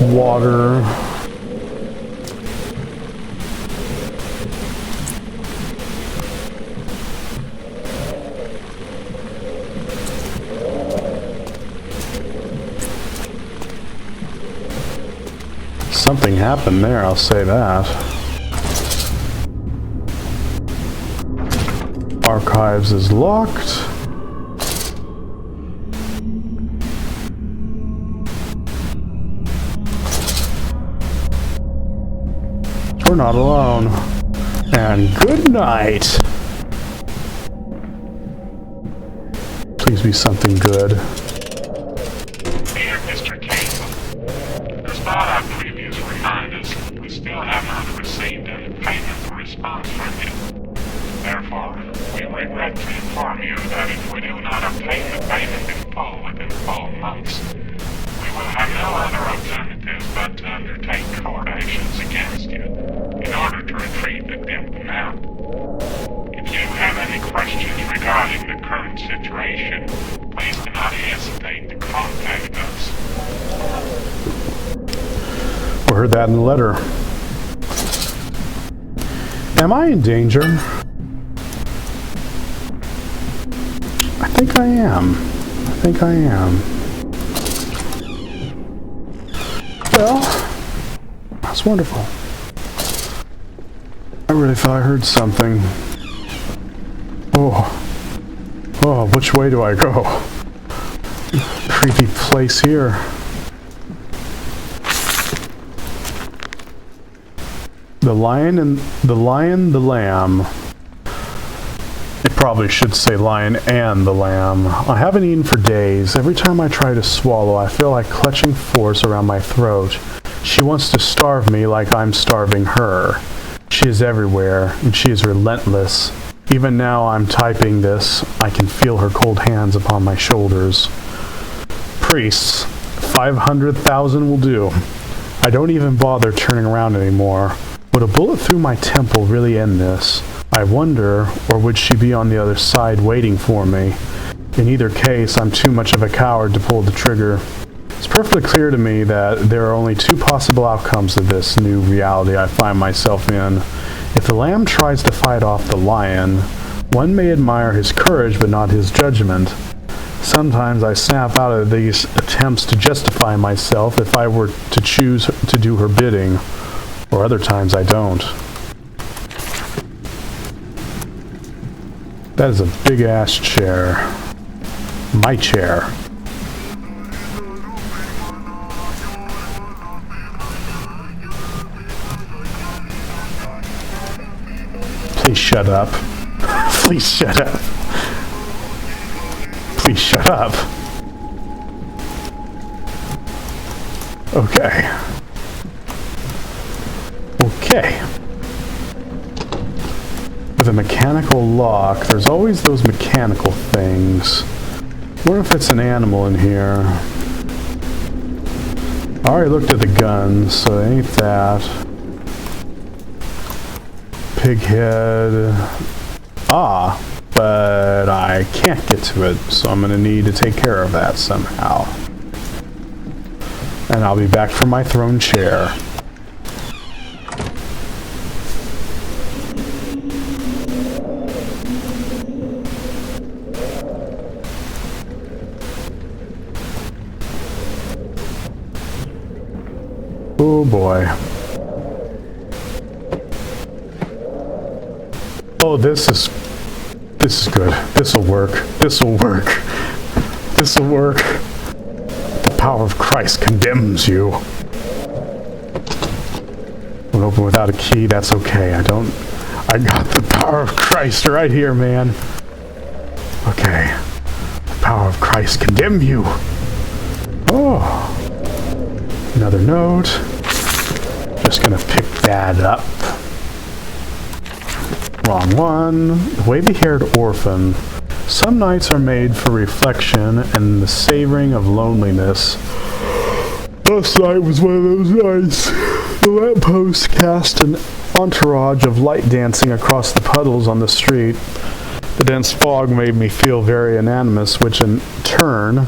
Water. Something happened there, I'll say that. Archives is locked. We're not alone. And good night. Please be something good. Dear Mr. Campbell, despite our previous reminders, we still have not received any payment or response from you. Therefore, we regret to inform you that if we do not obtain the payment in full within 4 months, we will have no other alternatives but to undertake court actions against you in order to retrieve the debt amount. If you have any questions regarding the current situation, please do not hesitate to contact us. We heard that in the letter. Am I in danger? I think I am. Well, that's wonderful. I really thought I heard something. Oh, which way do I go? Creepy place here. The lion, the lamb. It probably should say lion and the lamb. I haven't eaten for days. Every time I try to swallow, I feel like clutching force around my throat. She wants to starve me like I'm starving her. She is everywhere, and she is relentless. Even now I'm typing this, I can feel her cold hands upon my shoulders. Priests, 500,000 will do. I don't even bother turning around anymore. Would a bullet through my temple really end this? I wonder, or would she be on the other side waiting for me? In either case, I'm too much of a coward to pull the trigger. It's perfectly clear to me that there are only two possible outcomes of this new reality I find myself in. If the lamb tries to fight off the lion, one may admire his courage but not his judgment. Sometimes I snap out of these attempts to justify myself if I were to choose to do her bidding, or other times I don't. That is a big-ass chair. My chair. Please shut up. Please shut up. Please shut up. Okay. Okay. With a mechanical lock, there's always those mechanical things. I wonder if it's an animal in here. I already looked at the guns, so it ain't that. Pig head. Ah, but I can't get to it, so I'm going to need to take care of that somehow. And I'll be back from my throne chair. Oh boy. Oh, this is good. This'll work. This'll work. This'll work. The power of Christ condemns you. When open without a key, that's okay. I got the power of Christ right here, man. Okay. The power of Christ condemn you. Oh. Another note. Just gonna pick that up. Wrong one. Wavy-haired orphan. Some nights are made for reflection and the savoring of loneliness. Last night was one of those nights. The lamppost cast an entourage of light dancing across the puddles on the street. The dense fog made me feel very anonymous, which in turn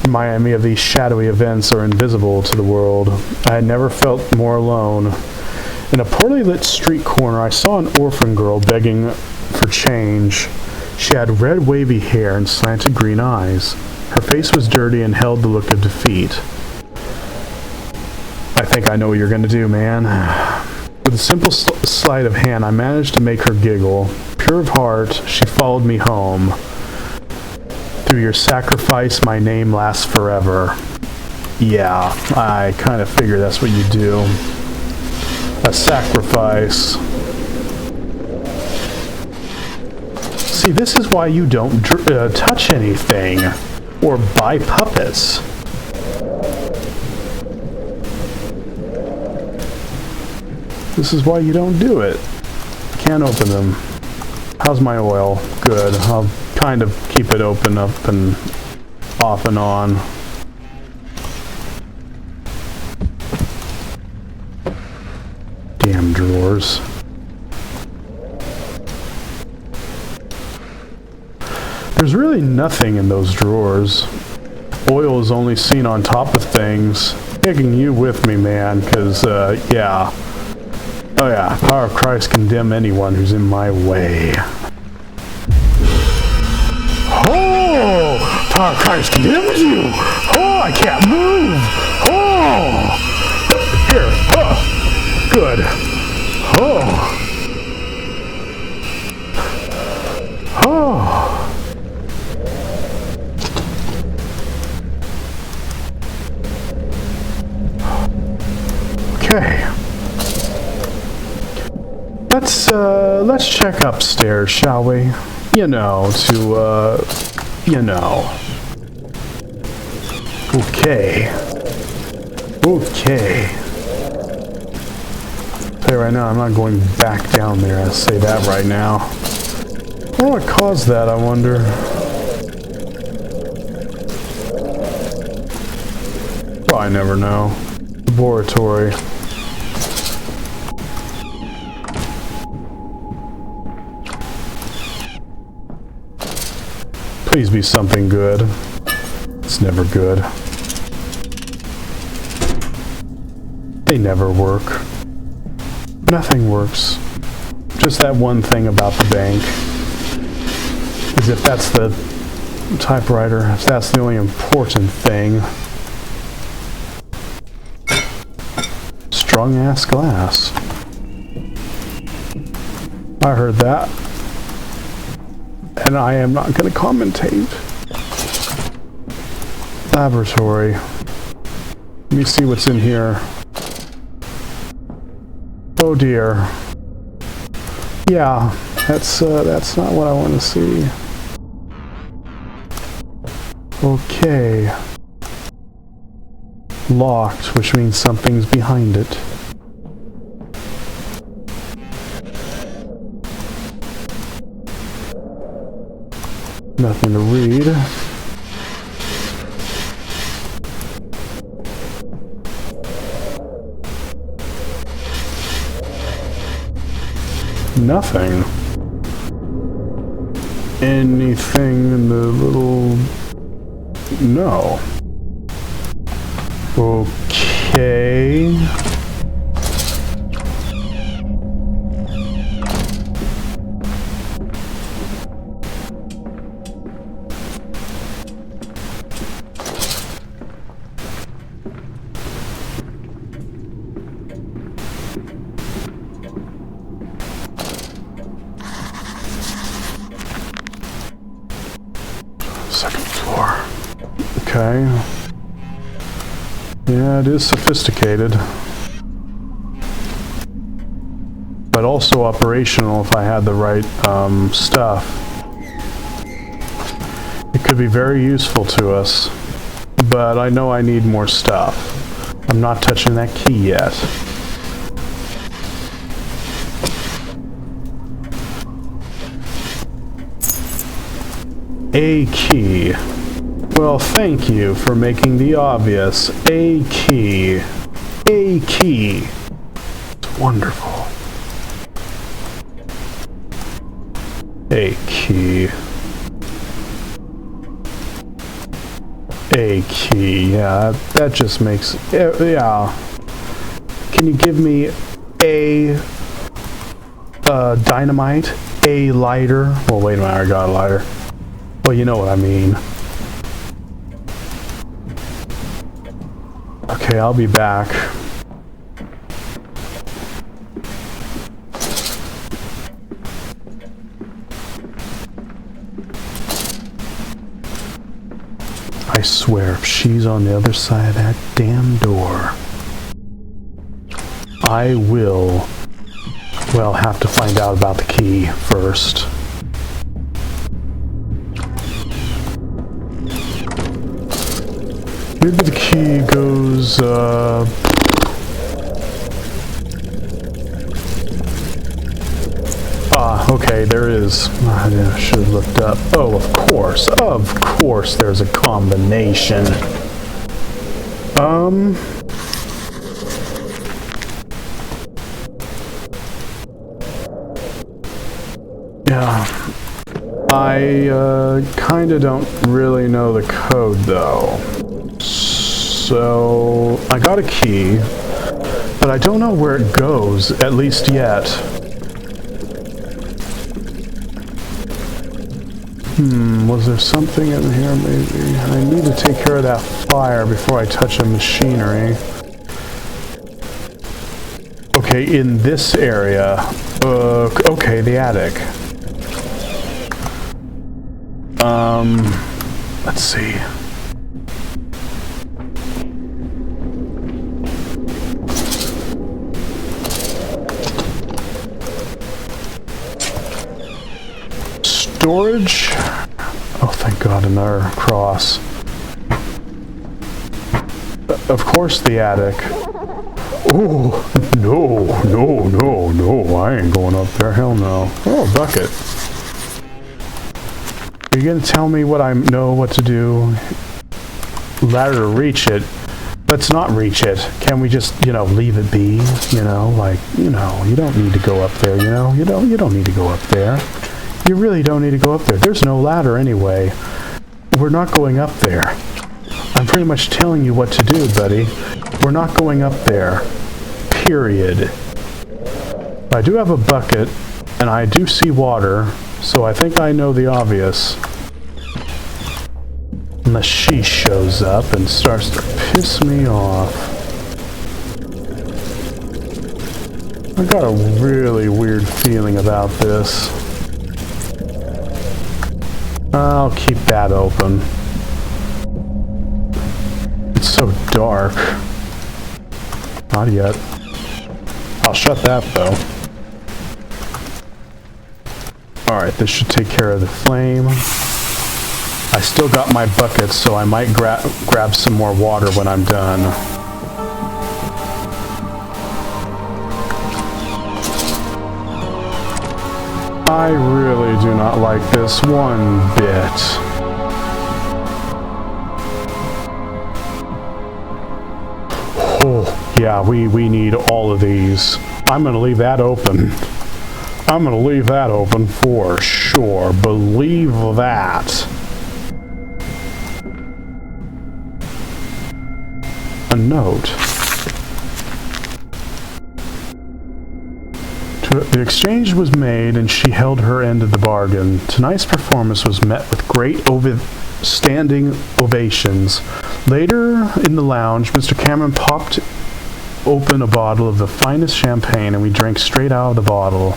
reminded me of these shadowy events are invisible to the world. I had never felt more alone. In a poorly lit street corner, I saw an orphan girl begging for change. She had red wavy hair and slanted green eyes. Her face was dirty and held the look of defeat. I think I know what you're going to do, man. With a simple sleight of hand, I managed to make her giggle. Pure of heart, she followed me home. Through your sacrifice, my name lasts forever. Yeah, I kind of figure that's what you do. A sacrifice. See, this is why you don't touch anything or buy puppets. This is why you don't do it. Can't open them. How's my oil? Good. I'll kind of keep it open up and off and on. Damn drawers. There's really nothing in those drawers. Oil is only seen on top of things. Taking you with me, man, because, yeah. Oh yeah, power of Christ condemn anyone who's in my way. Oh! Power of Christ condemns you! Oh, I can't move! Oh! Here, oh! Good. Oh. Oh. Okay. Let's check upstairs, shall we? You know, you know. Okay. Okay. Hey, right now, I'm not going back down there. I'll say that right now. What caused that, I wonder? Well, I never know. Laboratory. Please be something good. It's never good. They never work. Nothing works. Just that one thing about the bank. As if that's the typewriter, if that's the only important thing. Strong ass glass. I heard that. And I am not going to commentate. Laboratory. Let me see what's in here. Oh dear. Yeah, that's not what I want to see. Okay. Locked, which means something's behind it. Nothing to read. Nothing. Anything in the little... No. Okay. Second floor. Okay. Yeah, it is sophisticated. But also operational if I had the right stuff. It could be very useful to us. But I know I need more stuff. I'm not touching that key yet. A key. Well, thank you for making the obvious. A key. A key. It's wonderful. A key. A key. Yeah, that just makes... Yeah. Can you give me a dynamite? A lighter? Well, wait a minute, I got a lighter. Well, you know what I mean. Okay, I'll be back. I swear, if she's on the other side of that damn door, I will, well, have to find out about the key first. Maybe the key goes, okay, there is. I should have looked up. Oh, of course there's a combination. Yeah. I, kinda don't really know the code, though. So, I got a key, but I don't know where it goes, at least yet. Was there something in here, maybe? I need to take care of that fire before I touch the machinery. Okay, in this area. Okay, the attic. Let's see. Storage? Oh, thank God, another cross. Of course, the attic. Oh, no, I ain't going up there, hell no. Oh, bucket. Are you gonna tell me what I know what to do? Ladder to reach it. Let's not reach it. Can we just, leave it be? Like, you don't need to go up there, You don't need to go up there. You really don't need to go up there. There's no ladder anyway. We're not going up there. I'm pretty much telling you what to do, buddy. We're not going up there. Period. I do have a bucket, and I do see water, so I think I know the obvious. Unless she shows up and starts to piss me off. I got a really weird feeling about this. I'll keep that open. It's so dark. Not yet. I'll shut that though. Alright, this should take care of the flame. I still got my buckets, so I might grab some more water when I'm done. I really do not like this one bit. Oh, yeah, we need all of these. I'm gonna leave that open. I'm gonna leave that open for sure. Believe that. A note. The exchange was made and she held her end of the bargain. Tonight's performance was met with great standing ovations. Later in the lounge, Mr. Cameron popped open a bottle of the finest champagne and we drank straight out of the bottle.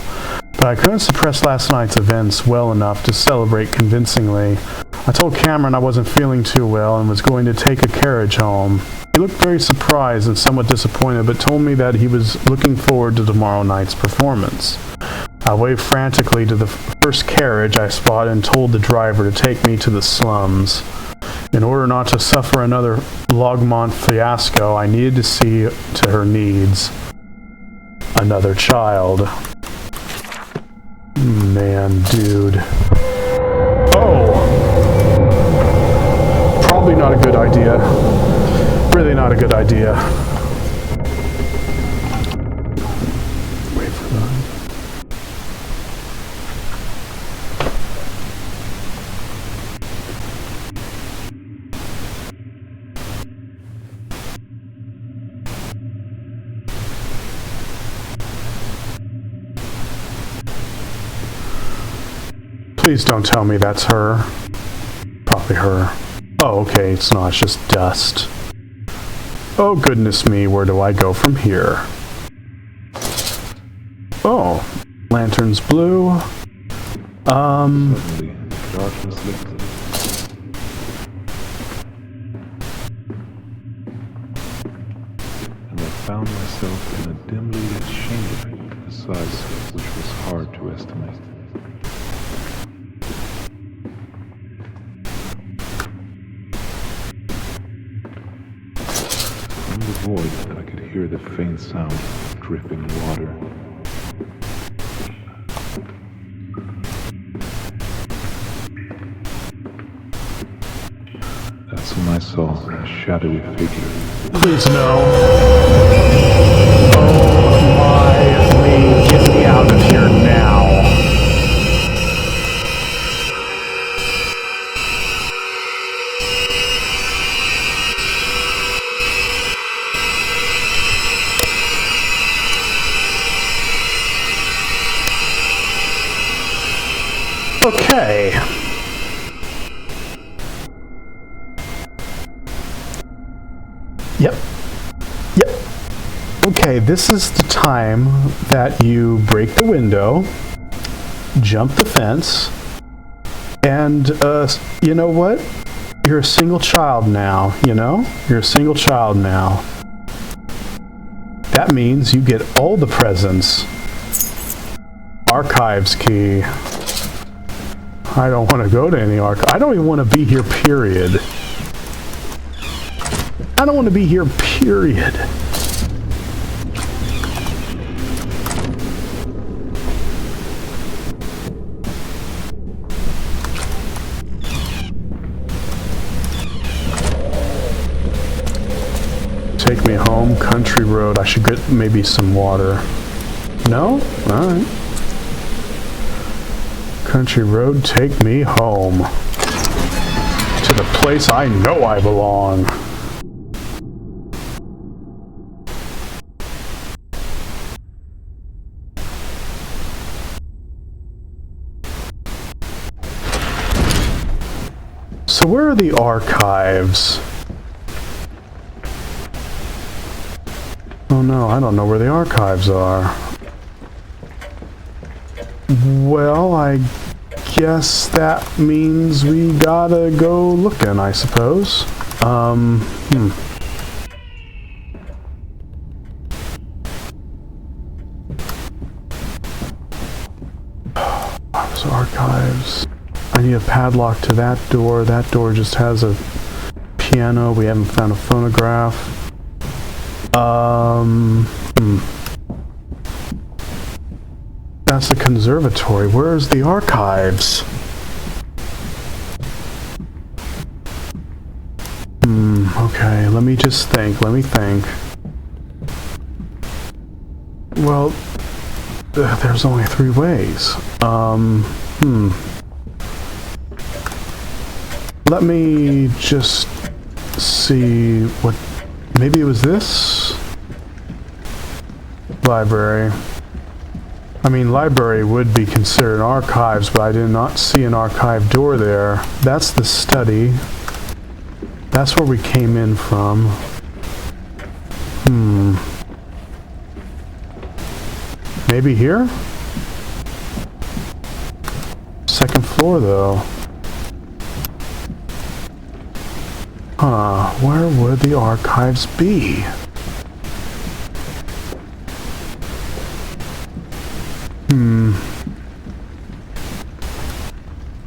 But I couldn't suppress last night's events well enough to celebrate convincingly. I told Cameron I wasn't feeling too well and was going to take a carriage home. He looked very surprised and somewhat disappointed, but told me that he was looking forward to tomorrow night's performance. I waved frantically to the first carriage I spotted and told the driver to take me to the slums. In order not to suffer another Logmont fiasco, I needed to see to her needs. Another child. Man, dude. Oh! Probably not a good idea. Really not a good idea. Wait for that. Please don't tell me that's her. Probably her. Oh, okay, it's not. It's just dust. Oh, goodness me, where do I go from here? Oh, lantern's blue. Suddenly, darkness lifted. And I found myself in a dimly lit chamber, the size of which was hard to estimate. From the void, I could hear the faint sound of dripping water. That's when I saw a shadowy figure. Please no. Oh my, get me out of here now. Okay. Yep. Okay, this is the time that you break the window, jump the fence, and, you know what? You're a single child now, you know? You're a single child now. That means you get all the presents. Archives key. I don't want to go to any archive. I don't even want to be here, period. I don't want to be here, period. take me home. Country road. I should get maybe some water. No? Alright. Country road, take me home. To the place I know I belong. So where are the archives? Oh no, I don't know where the archives are. Well, I guess that means we gotta go looking, I suppose. Those archives. I need a padlock to that door. That door just has a piano. We haven't found a phonograph. That's the conservatory. Where's the archives? Okay, let me just think. Let me think. Well, there's only 3 ways. Let me just see what... Maybe it was this? Library. I mean, library would be considered archives, but I did not see an archive door there. That's the study. That's where we came in from. Maybe here? Second floor, though. Huh, where would the archives be?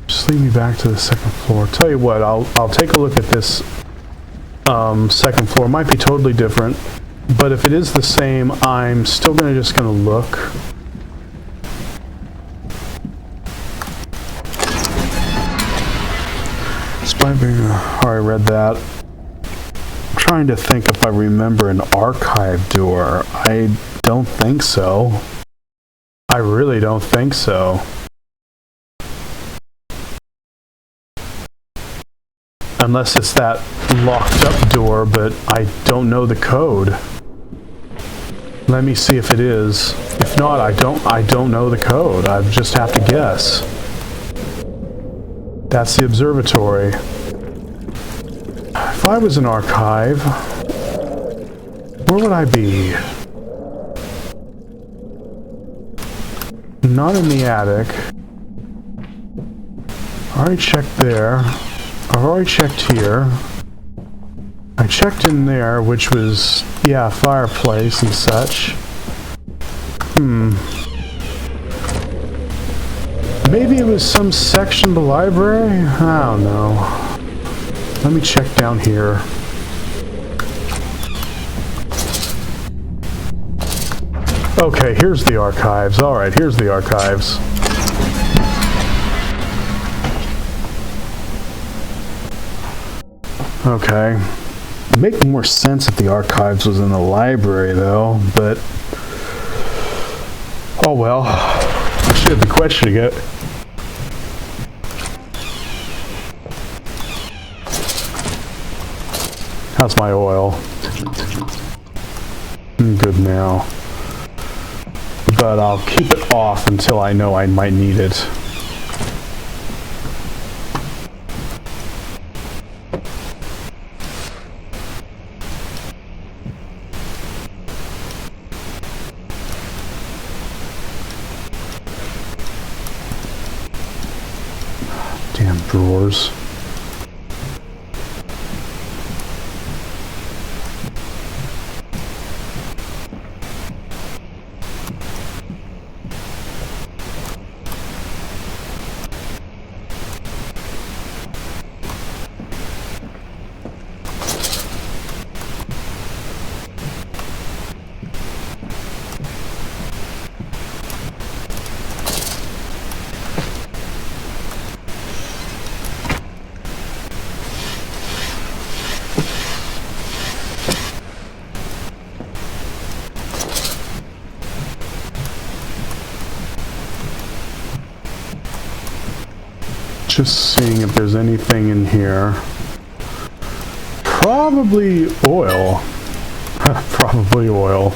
Just lead me back to the second floor. Tell you what, I'll take a look at this second floor. It might be totally different, but if it is the same, I'm still just gonna look. I already read that. I'm trying to think if I remember an archive door. I don't think so. I really don't think so. Unless it's that locked up door, but I don't know the code. Let me see if it is. If not, I don't know the code. I just have to guess. That's the observatory. If I was an archive, where would I be? Not in the attic. I already checked there. I've already checked here. I checked in there, which was, yeah, fireplace and such. Maybe it was some section of the library? I don't know. Let me check down here. Okay, here's the archives. Alright, here's the archives. Okay. It'd make more sense if the archives was in the library, though, but... Oh well. I should be questioning it. How's my oil? Good now. But I'll keep it off until I know I might need it. Damn drawers. Just seeing if there's anything in here. Probably oil. Probably oil.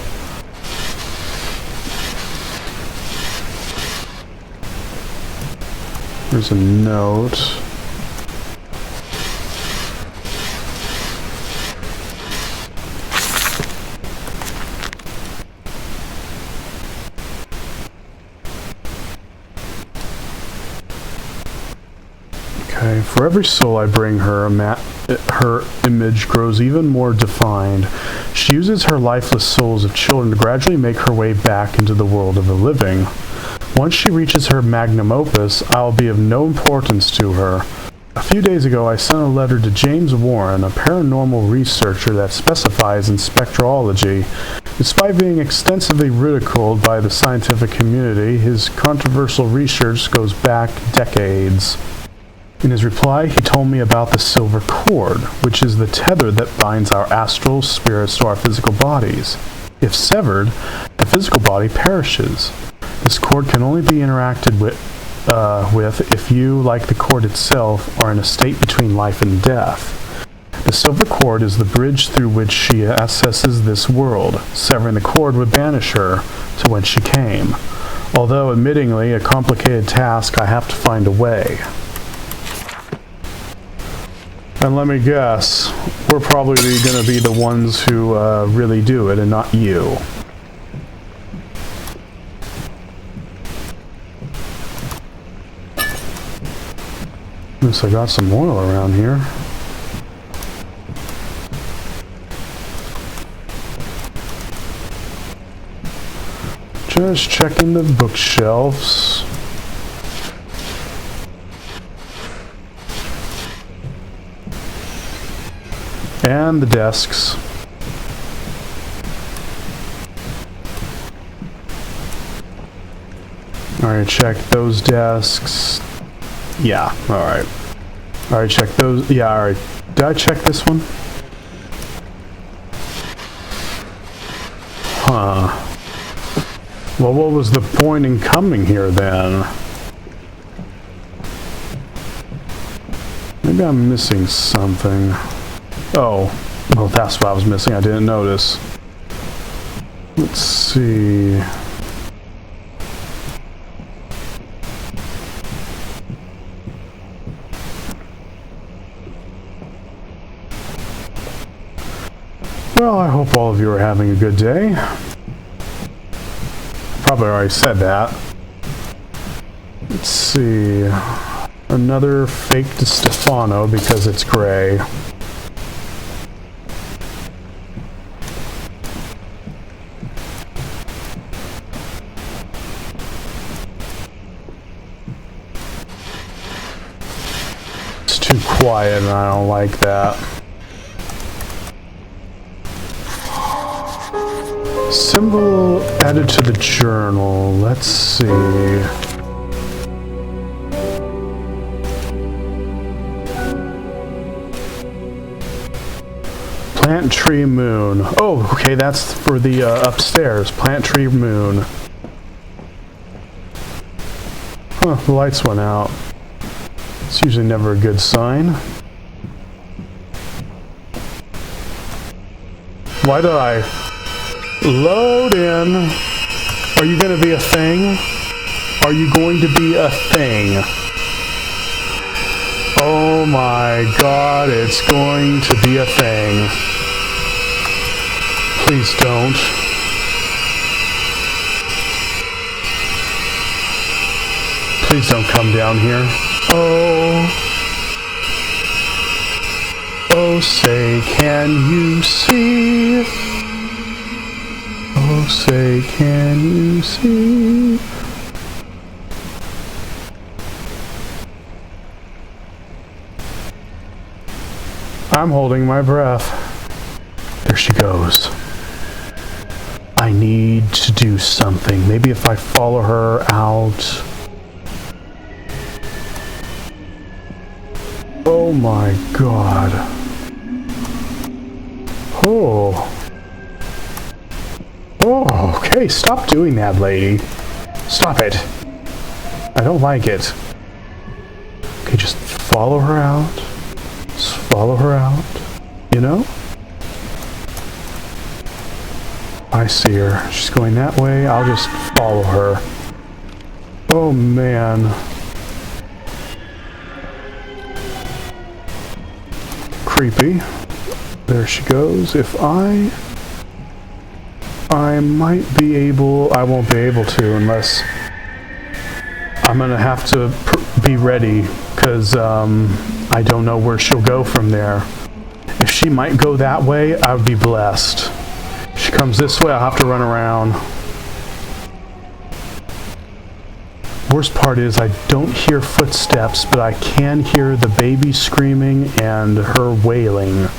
There's a note. Okay, for every soul I bring her, her image grows even more defined. She uses her lifeless souls of children to gradually make her way back into the world of the living. Once she reaches her magnum opus, I'll be of no importance to her. A few days ago, I sent a letter to James Warren, a paranormal researcher that specifies in spectrology. Despite being extensively ridiculed by the scientific community, his controversial research goes back decades. In his reply, he told me about the silver cord, which is the tether that binds our astral spirits to our physical bodies. If severed, the physical body perishes. This cord can only be interacted with if you, like the cord itself, are in a state between life and death. The silver cord is the bridge through which she accesses this world. Severing the cord would banish her to whence she came. Although, admittingly, a complicated task, I have to find a way. And let me guess, we're probably going to be the ones who really do it and not you. Looks like I got some oil around here. Just checking the bookshelves. And the desks. Alright, check those desks. Yeah, alright. Alright, check those. Yeah, alright. Did I check this one? Huh. Well, what was the point in coming here then? Maybe I'm missing something. Oh, well, that's what I was missing. I didn't notice. Let's see. Well, I hope all of you are having a good day. Probably already said that. Let's see. Another fake Di Stefano because it's gray. It's too quiet and I don't like that. Symbol added to the journal. Let's see. Plant tree moon. Oh, okay, that's for the upstairs. Plant tree moon. Huh, the lights went out. It's usually never a good sign. Why did I load in? Are you going to be a thing? Are you going to be a thing? Oh my god, it's going to be a thing. Please don't. Please don't come down here. Oh. Oh, say, can you see? Oh, say, can you see? I'm holding my breath. There she goes. I need to do something. Maybe if I follow her out. Oh my god. Oh. Oh, okay, stop doing that, lady. Stop it. I don't like it. Okay, just follow her out. Just follow her out. You know? I see her. She's going that way. I'll just follow her. Oh man. Creepy. There she goes. If I might be able... I won't be able to unless... I'm gonna have to be ready, because I don't know where she'll go from there. If she might go that way, I would be blessed. If she comes this way, I'll have to run around. Worst part is I don't hear footsteps, but I can hear the baby screaming and her wailing.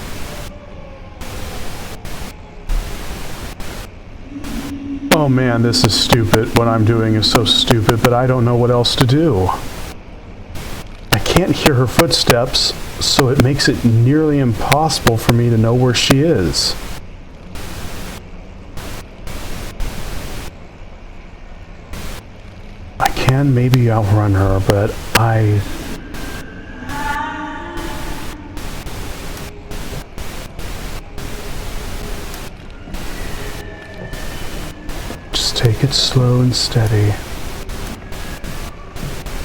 Oh man, this is stupid. What I'm doing is so stupid, but I don't know what else to do. I can't hear her footsteps, so it makes it nearly impossible for me to know where she is. I can maybe outrun her, but I... Just take it slow and steady.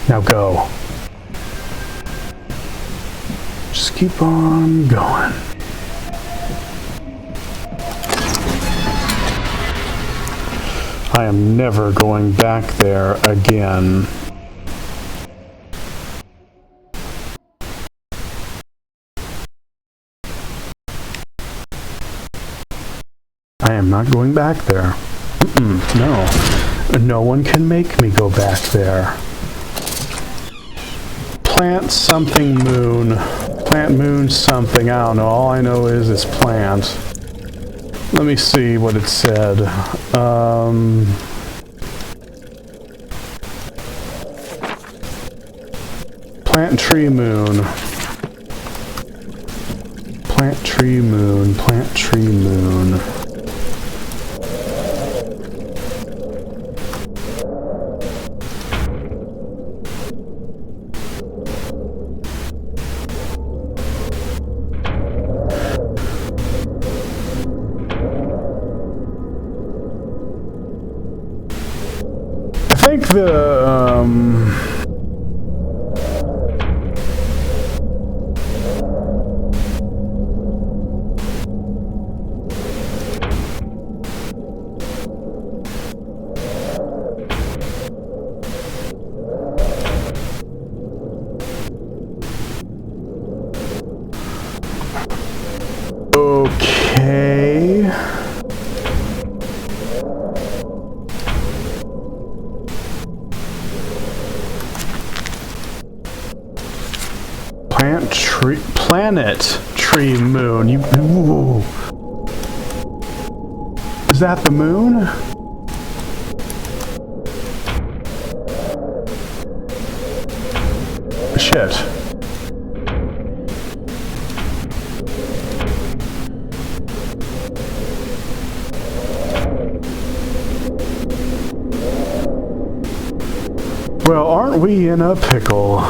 Now go. Just keep on going. I am never going back there again. I am not going back there. No. No one can make me go back there. Plant something moon. Plant moon something. I don't know. All I know is it's plant. Let me see what it said. Plant tree moon. Plant tree moon. Plant tree moon. I think okay. Planet tree moon. Ooh. Is that the moon? Shit. Well, aren't we in a pickle?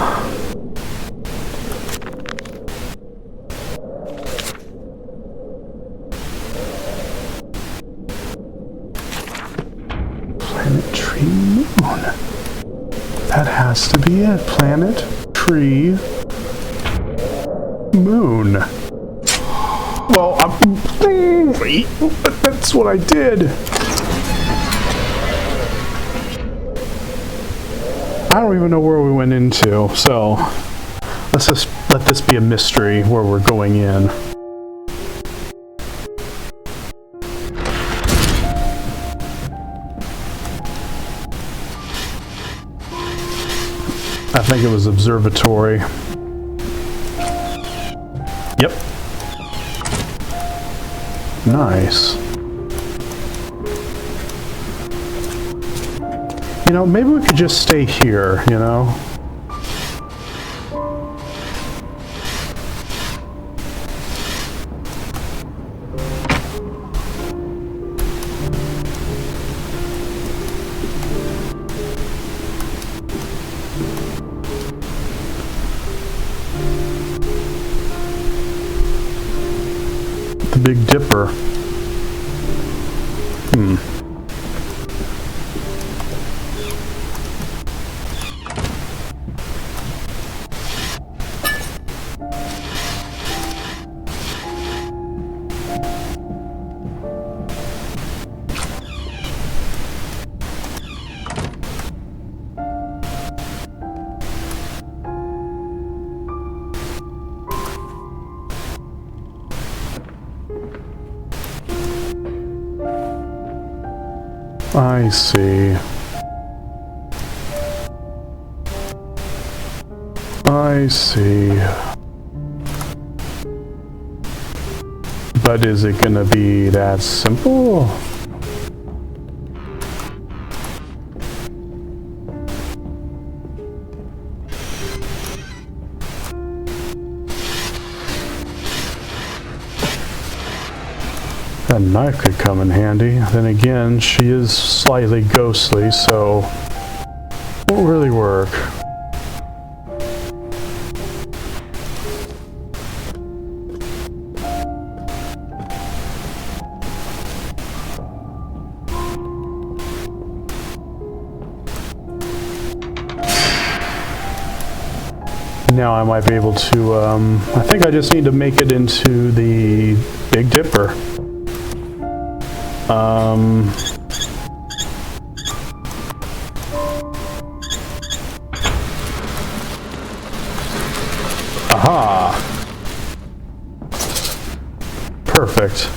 Planet tree moon. That has to be it. Planet tree moon. Well, that's what I did. I don't even know where we went into, so let's just let this be a mystery where we're going in. I think it was observatory. Yep. Nice. You know, maybe we could just stay here, you know? Big Dipper. I see. I see. But is it gonna be that simple? That knife could come in handy. Then again, she is slightly ghostly, so it won't really work. Now I might be able to, I think I just need to make it into the Big Dipper. Aha! Perfect.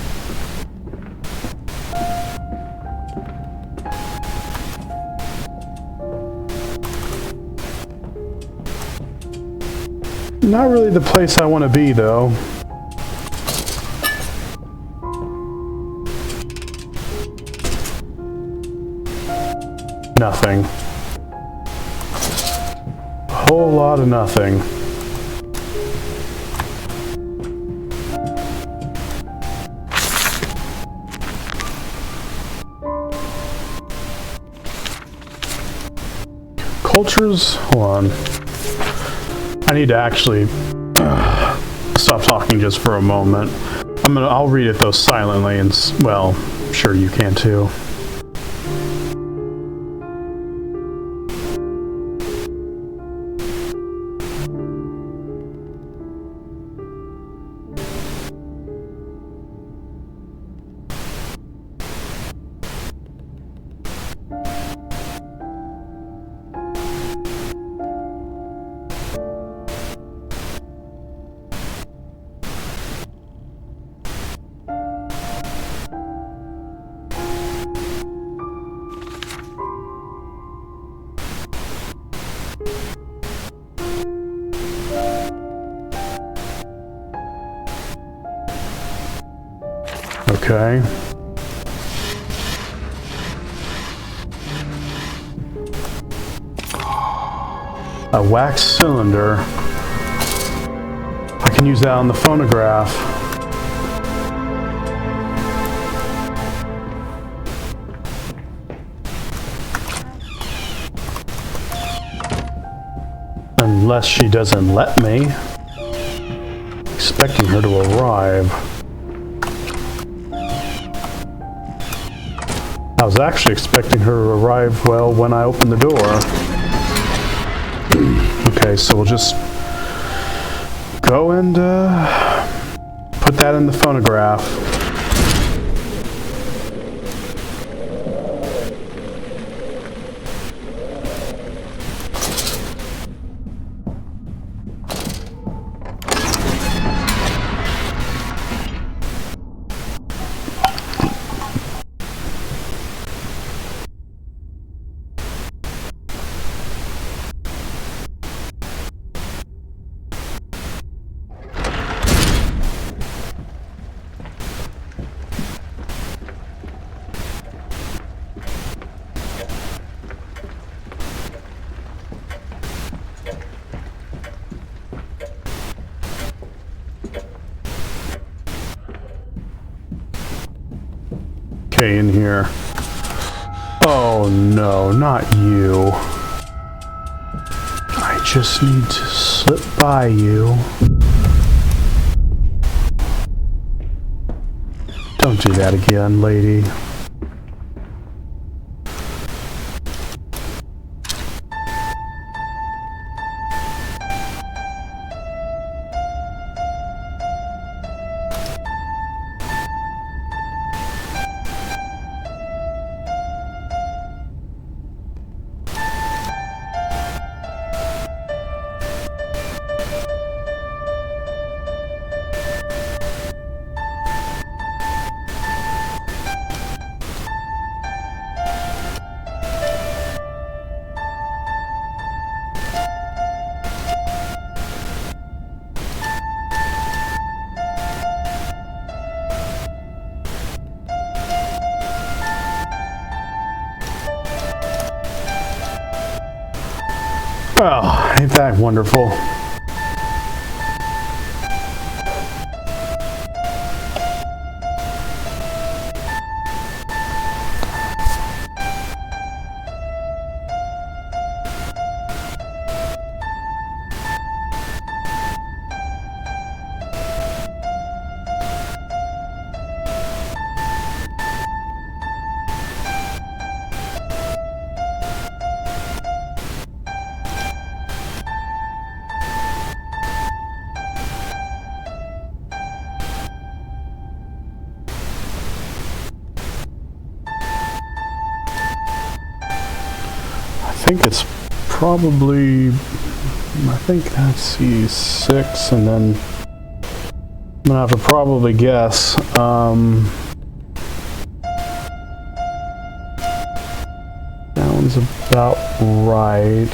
Not really the place I want to be, though. Nothing. A whole lot of nothing. Cultures? Hold on. I need to actually stop talking just for a moment. I'll read it though silently and, well, I'm sure you can too. Okay. A wax cylinder. I can use that on the phonograph. Unless she doesn't let me. Expecting her to arrive. I was actually expecting her to arrive, well, when I opened the door. Okay, so we'll just go and put that in the phonograph. Okay, in here. Oh no, not you. I just need to slip by you. Don't do that again, lady. Oh, ain't that wonderful? I think it's probably, I think that's C6, and then I'm gonna have to probably guess. That one's about right.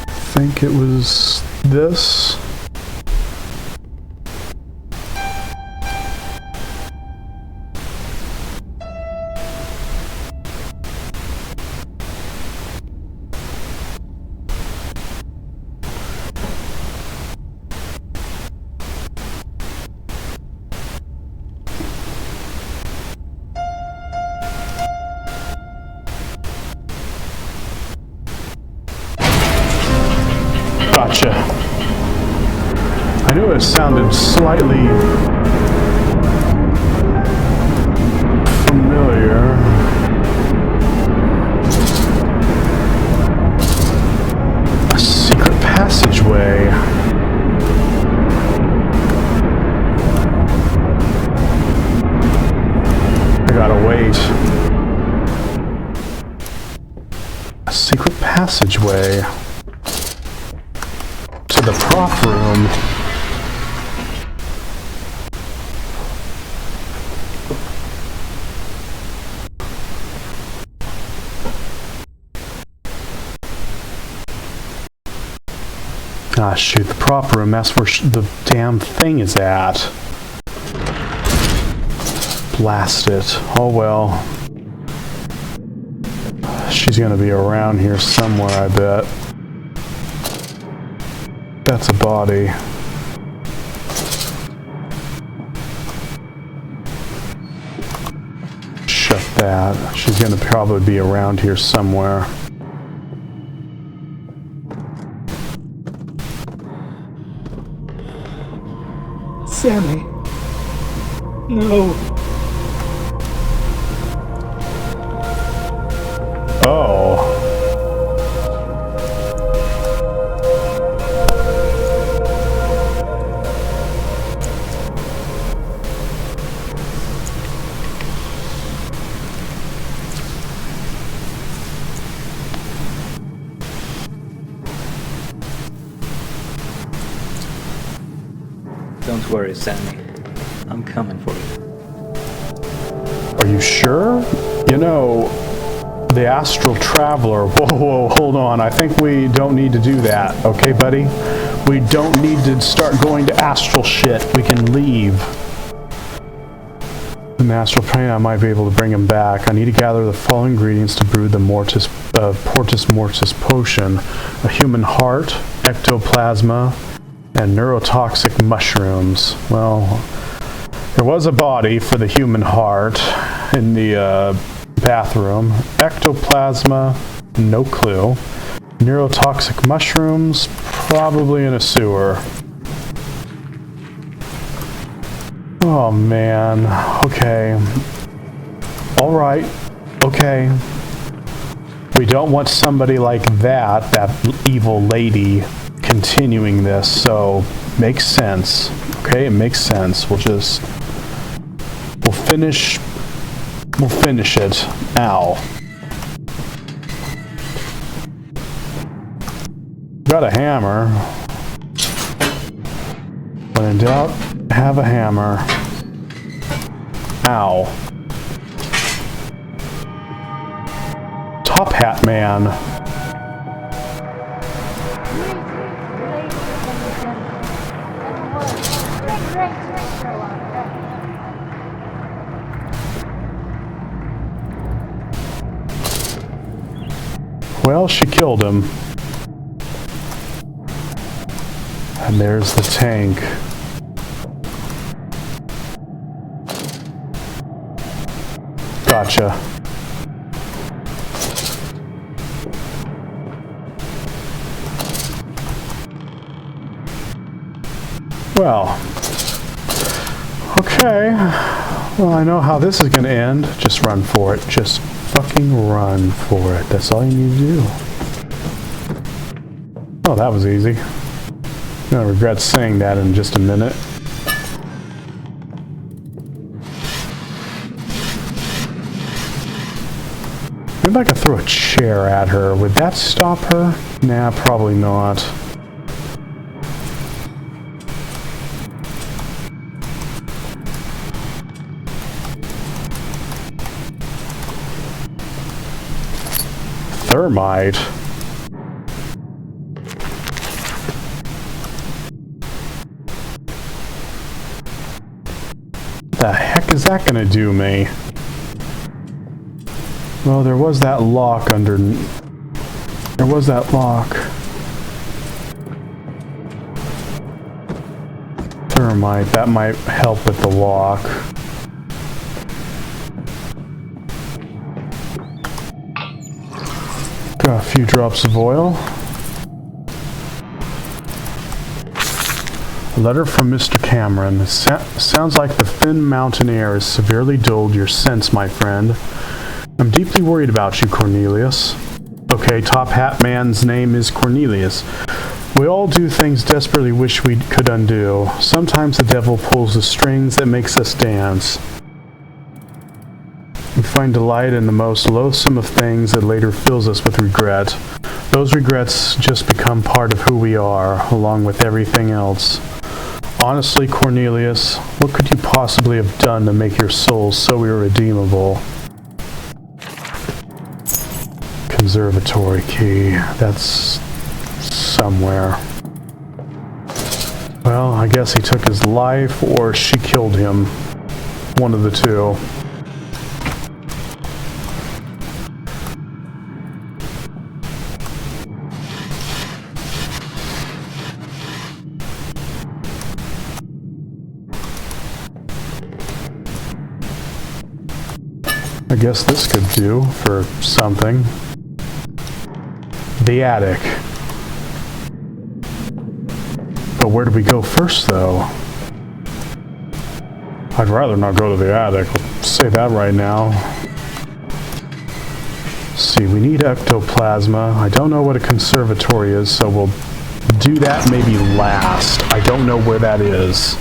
I think it was this. Gotcha. I knew it sounded slightly familiar. A secret passageway. I gotta wait. A secret passageway. To the prop room. Ah, shoot, the prop room, that's where the damn thing is at. Blast it. Oh well. She's gonna be around here somewhere, I bet. That's a body. Shut that. She's gonna probably be around here somewhere. Sammy. No. Oh. Don't worry, Sammy. I'm coming for you. Are you sure? You know, the astral traveler. Whoa, hold on. I think we don't need to do that. Okay, buddy? We don't need to start going to astral shit. We can leave. In the astral plane, I might be able to bring him back. I need to gather the following ingredients to brew the Portus Mortis potion. A human heart, ectoplasma, and neurotoxic mushrooms. Well, there was a body for the human heart in the bathroom. Ectoplasma, no clue. Neurotoxic mushrooms, probably in a sewer. Oh man, okay. Alright, okay. We don't want somebody like that evil lady, continuing this, so makes sense. Okay, it makes sense. We'll finish it. Ow. Got a hammer. When in doubt, have a hammer. Ow. Top Hat Man. Well, she killed him. And there's the tank. Gotcha. Well, okay. Well, I know how this is going to end. Just run for it. Just fucking run for it. That's all you need to do. Oh, that was easy. I'm going to regret saying that in just a minute. Maybe I could throw a chair at her. Would that stop her? Nah, probably not. Thermite. The heck is that gonna do me? Well, there was that lock under... There was that lock. Thermite, that might help with the lock. Got a few drops of oil. A letter from Mr. Cameron. Sounds like the thin mountain air has severely dulled your sense, my friend. I'm deeply worried about you, Cornelius. Okay, Top Hat Man's name is Cornelius. We all do things desperately wish we could undo. Sometimes the devil pulls the strings that makes us dance. We find delight in the most loathsome of things that later fills us with regret. Those regrets just become part of who we are, along with everything else. Honestly, Cornelius, what could you possibly have done to make your soul so irredeemable? Conservatory key. That's somewhere. Well, I guess he took his life or she killed him. One of the two. I guess this could do for something. The attic. But where do we go first, though? I'd rather not go to the attic. I'll say that right now. Let's see, we need ectoplasma. I don't know what a conservatory is, so we'll do that maybe last. I don't know where that is.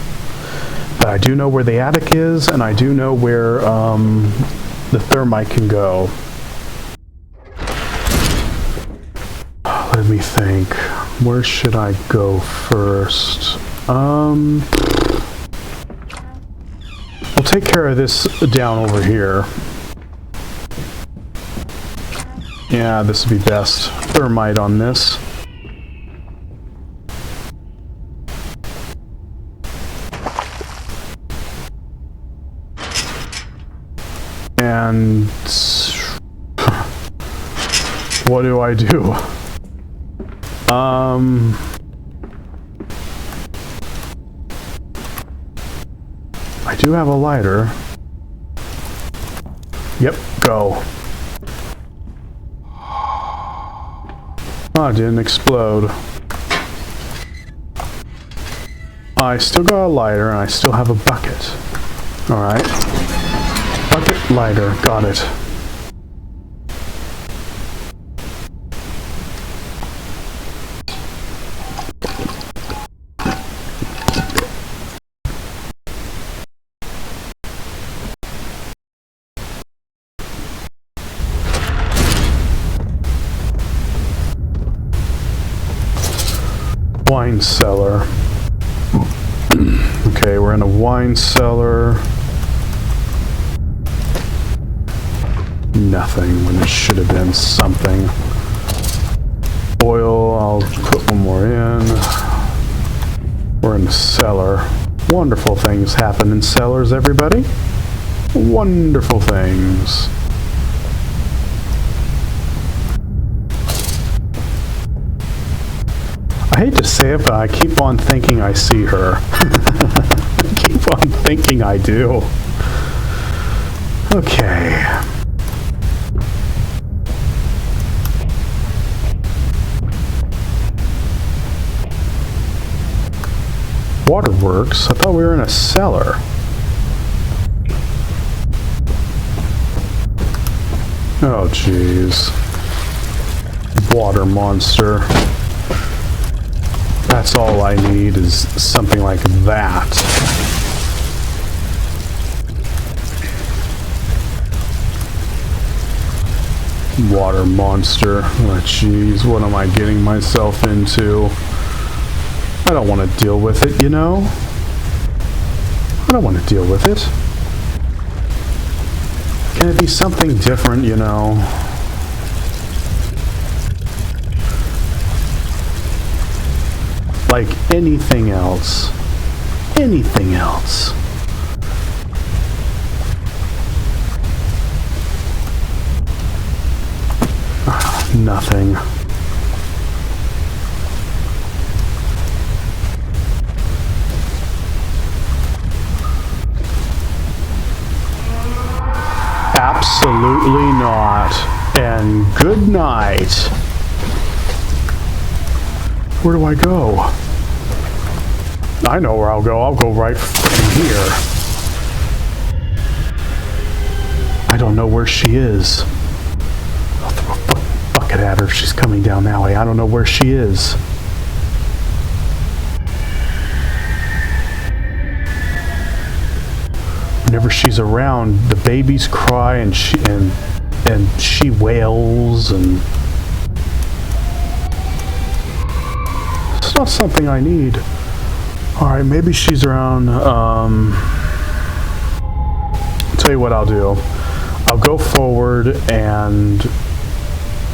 But I do know where the attic is, and I do know where the thermite can go. Let me think. Where should I go first? We'll take care of this down over here. Yeah, this would be best. Thermite on this. And what do I do? I do have a lighter. Yep, go. Oh, it didn't explode. I still got a lighter and I still have a bucket. Alright. Bucket, lighter, got it. Wine cellar. Okay, we're in a wine cellar. Nothing when there should have been something. Oil, I'll put one more in. We're in the cellar. Wonderful things happen in cellars, everybody. Wonderful things. I hate to say it, but I keep on thinking I see her. I keep on thinking I do. Okay. Waterworks? I thought we were in a cellar. Oh, jeez. Water monster. That's all I need is something like that. Water monster. Oh, jeez, what am I getting myself into? I don't want to deal with it, you know? I don't want to deal with it. Can it be something different, you know? Like anything else. Anything else. Nothing. Absolutely not. And good night. Where do I go? I know where I'll go. I'll go right from here. I don't know where she is. I'll throw a bucket at her if she's coming down that way. I don't know where she is. Whenever she's around, the babies cry and she wails, and it's not something I need. All right, maybe she's around. I'll tell you what I'll do. I'll go forward and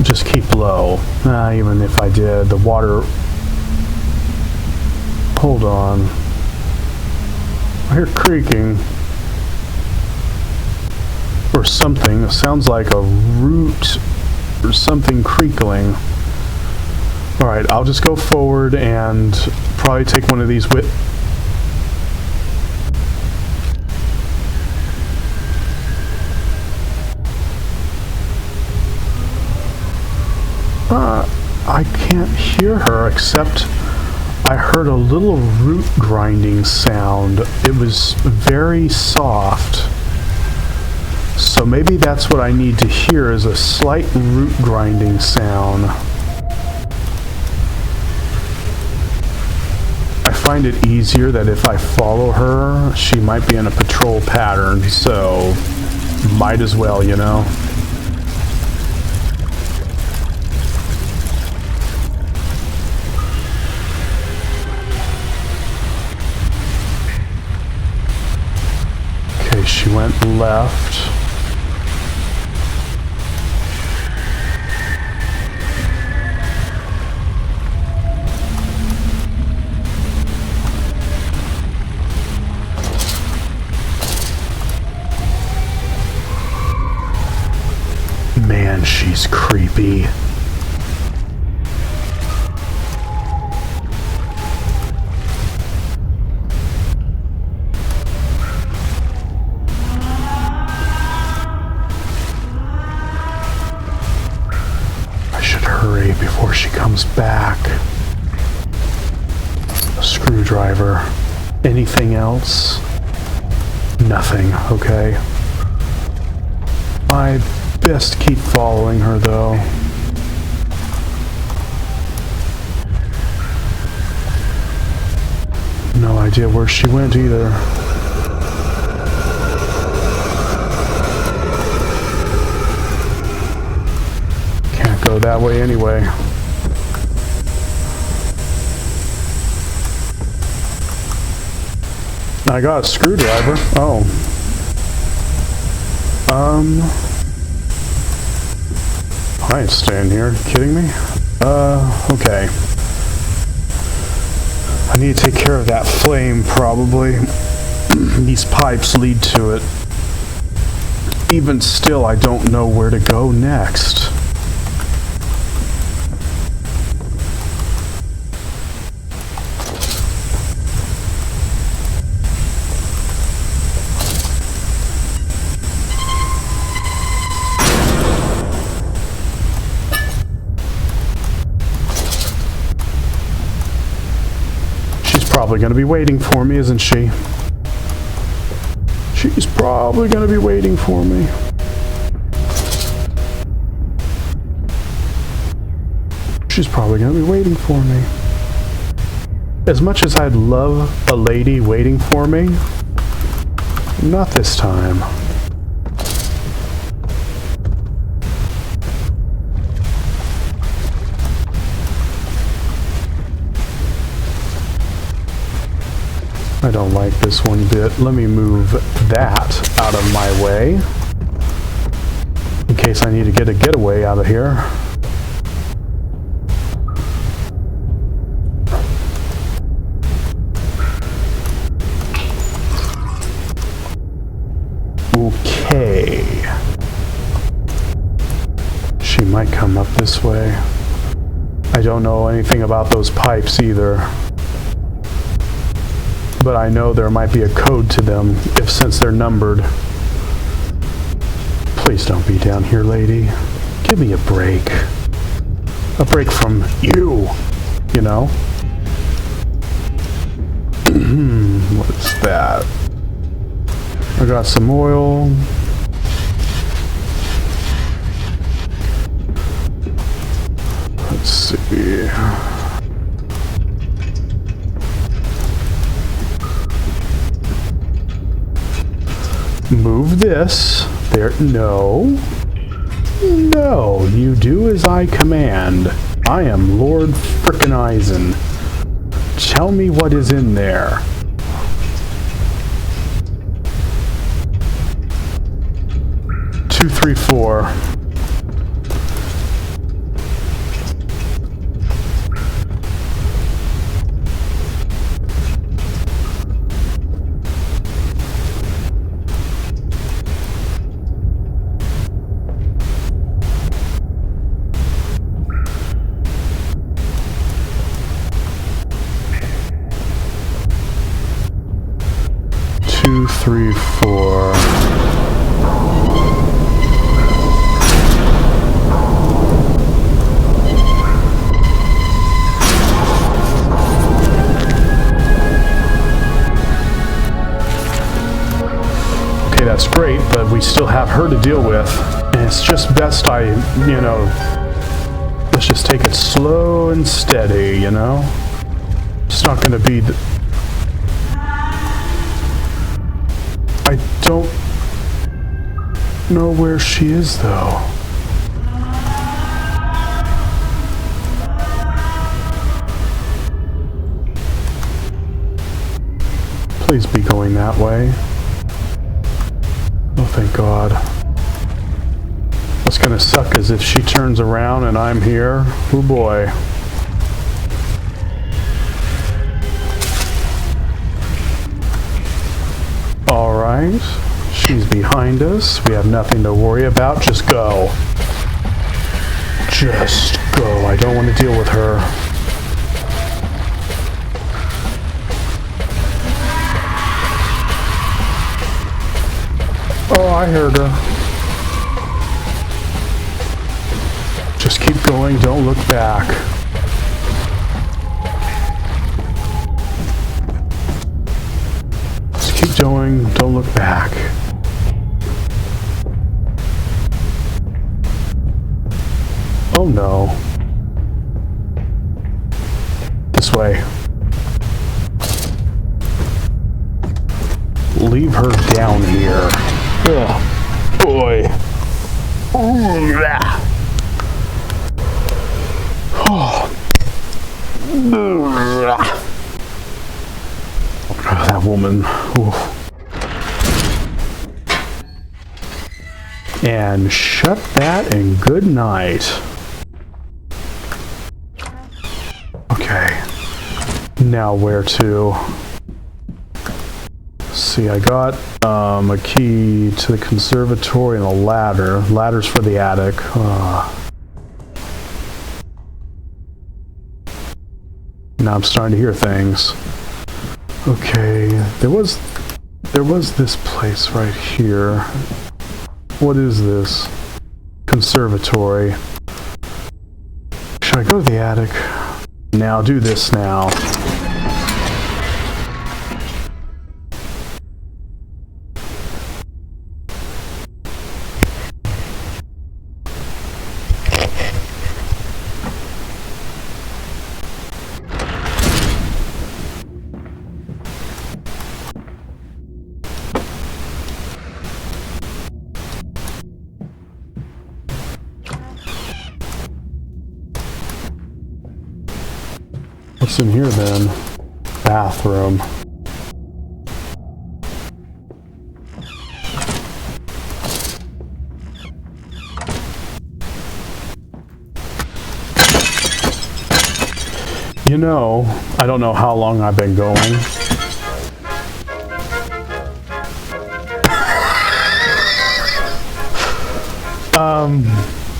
just keep low. Even if I did, the water. Hold on. I hear creaking. Or something. It sounds like a root or something creakling. Alright, I'll just go forward and probably take one of these with... I can't hear her except I heard a little root grinding sound. It was very soft. So maybe that's what I need to hear, is a slight root grinding sound. I find it easier that if I follow her, she might be in a patrol pattern, so might as well, you know? Okay, she went left. Man, she's creepy. before she comes back. A screwdriver. Anything else? Nothing, okay. I best keep following her, though. No idea where she went either. Can't go that way anyway. I got a screwdriver. Oh. I ain't staying here. Are you kidding me? Okay. I need to take care of that flame, probably. These pipes lead to it. Even still, I don't know where to go next. Probably going to be waiting for me, isn't she? She's probably going to be waiting for me. She's probably going to be waiting for me. As much as I'd love a lady waiting for me, not this time. I don't like this one bit. Let me move that out of my way in case I need to get a getaway out of here. Okay. She might come up this way. I don't know anything about those pipes either. But I know there might be a code to them, since they're numbered. Please don't be down here, lady. Give me a break. A break from you, you know? What is that? I got some oil. Let's see. Move this. There. No. No. You do as I command. I am Lord Frickin' Eisen. Tell me what is in there. Two, three, four. Two, three, four. Okay, that's great, but we still have her to deal with. And it's just best let's just take it slow and steady, you know? It's not going to be... I don't know where she is, though. Please be going that way. Oh, thank God. What's gonna suck is if she turns around and I'm here. Oh boy. Alright. She's behind us. We have nothing to worry about. Just go. Just go. I don't want to deal with her. Oh, I heard her. Just keep going. Don't look back. Just keep going, don't look back. Oh no. This way. Leave her down here. Ugh, boy. Ooh, ah. Oh. Oh, that woman. Ooh. And shut that and good night. Okay. Now where to? See, I got a key to the conservatory and a ladder. Ladder's for the attic. Now I'm starting to hear things. Okay, there was this place right here. What is this? Conservatory. Should I go to the attic? Now do this now. What's in here then? Bathroom. You know, I don't know how long I've been going.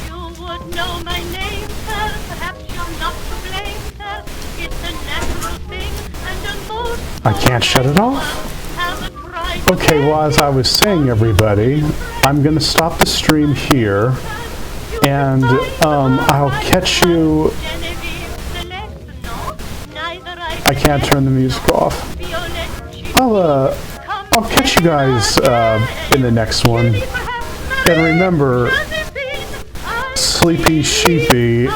You would know my name, sir. Perhaps you're not to blame, sir. It's a natural thing and a most... I can't shut it off? Okay, well, as I was saying, everybody, I'm going to stop the stream here, and I'll catch you... I can't turn the music off. I'll catch you guys in the next one. And remember, Sleepy Sheepy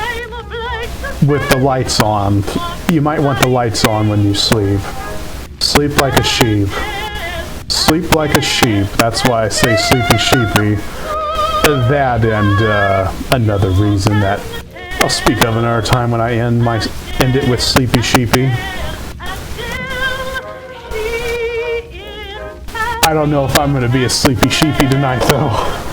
with the lights on. You might want the lights on when you sleep. Sleep like a sheep. Sleep like a sheep. That's why I say Sleepy Sheepy. That and another reason that I'll speak of another time when I end it with Sleepy Sheepy. I don't know if I'm going to be a Sleepy Sheepy tonight though.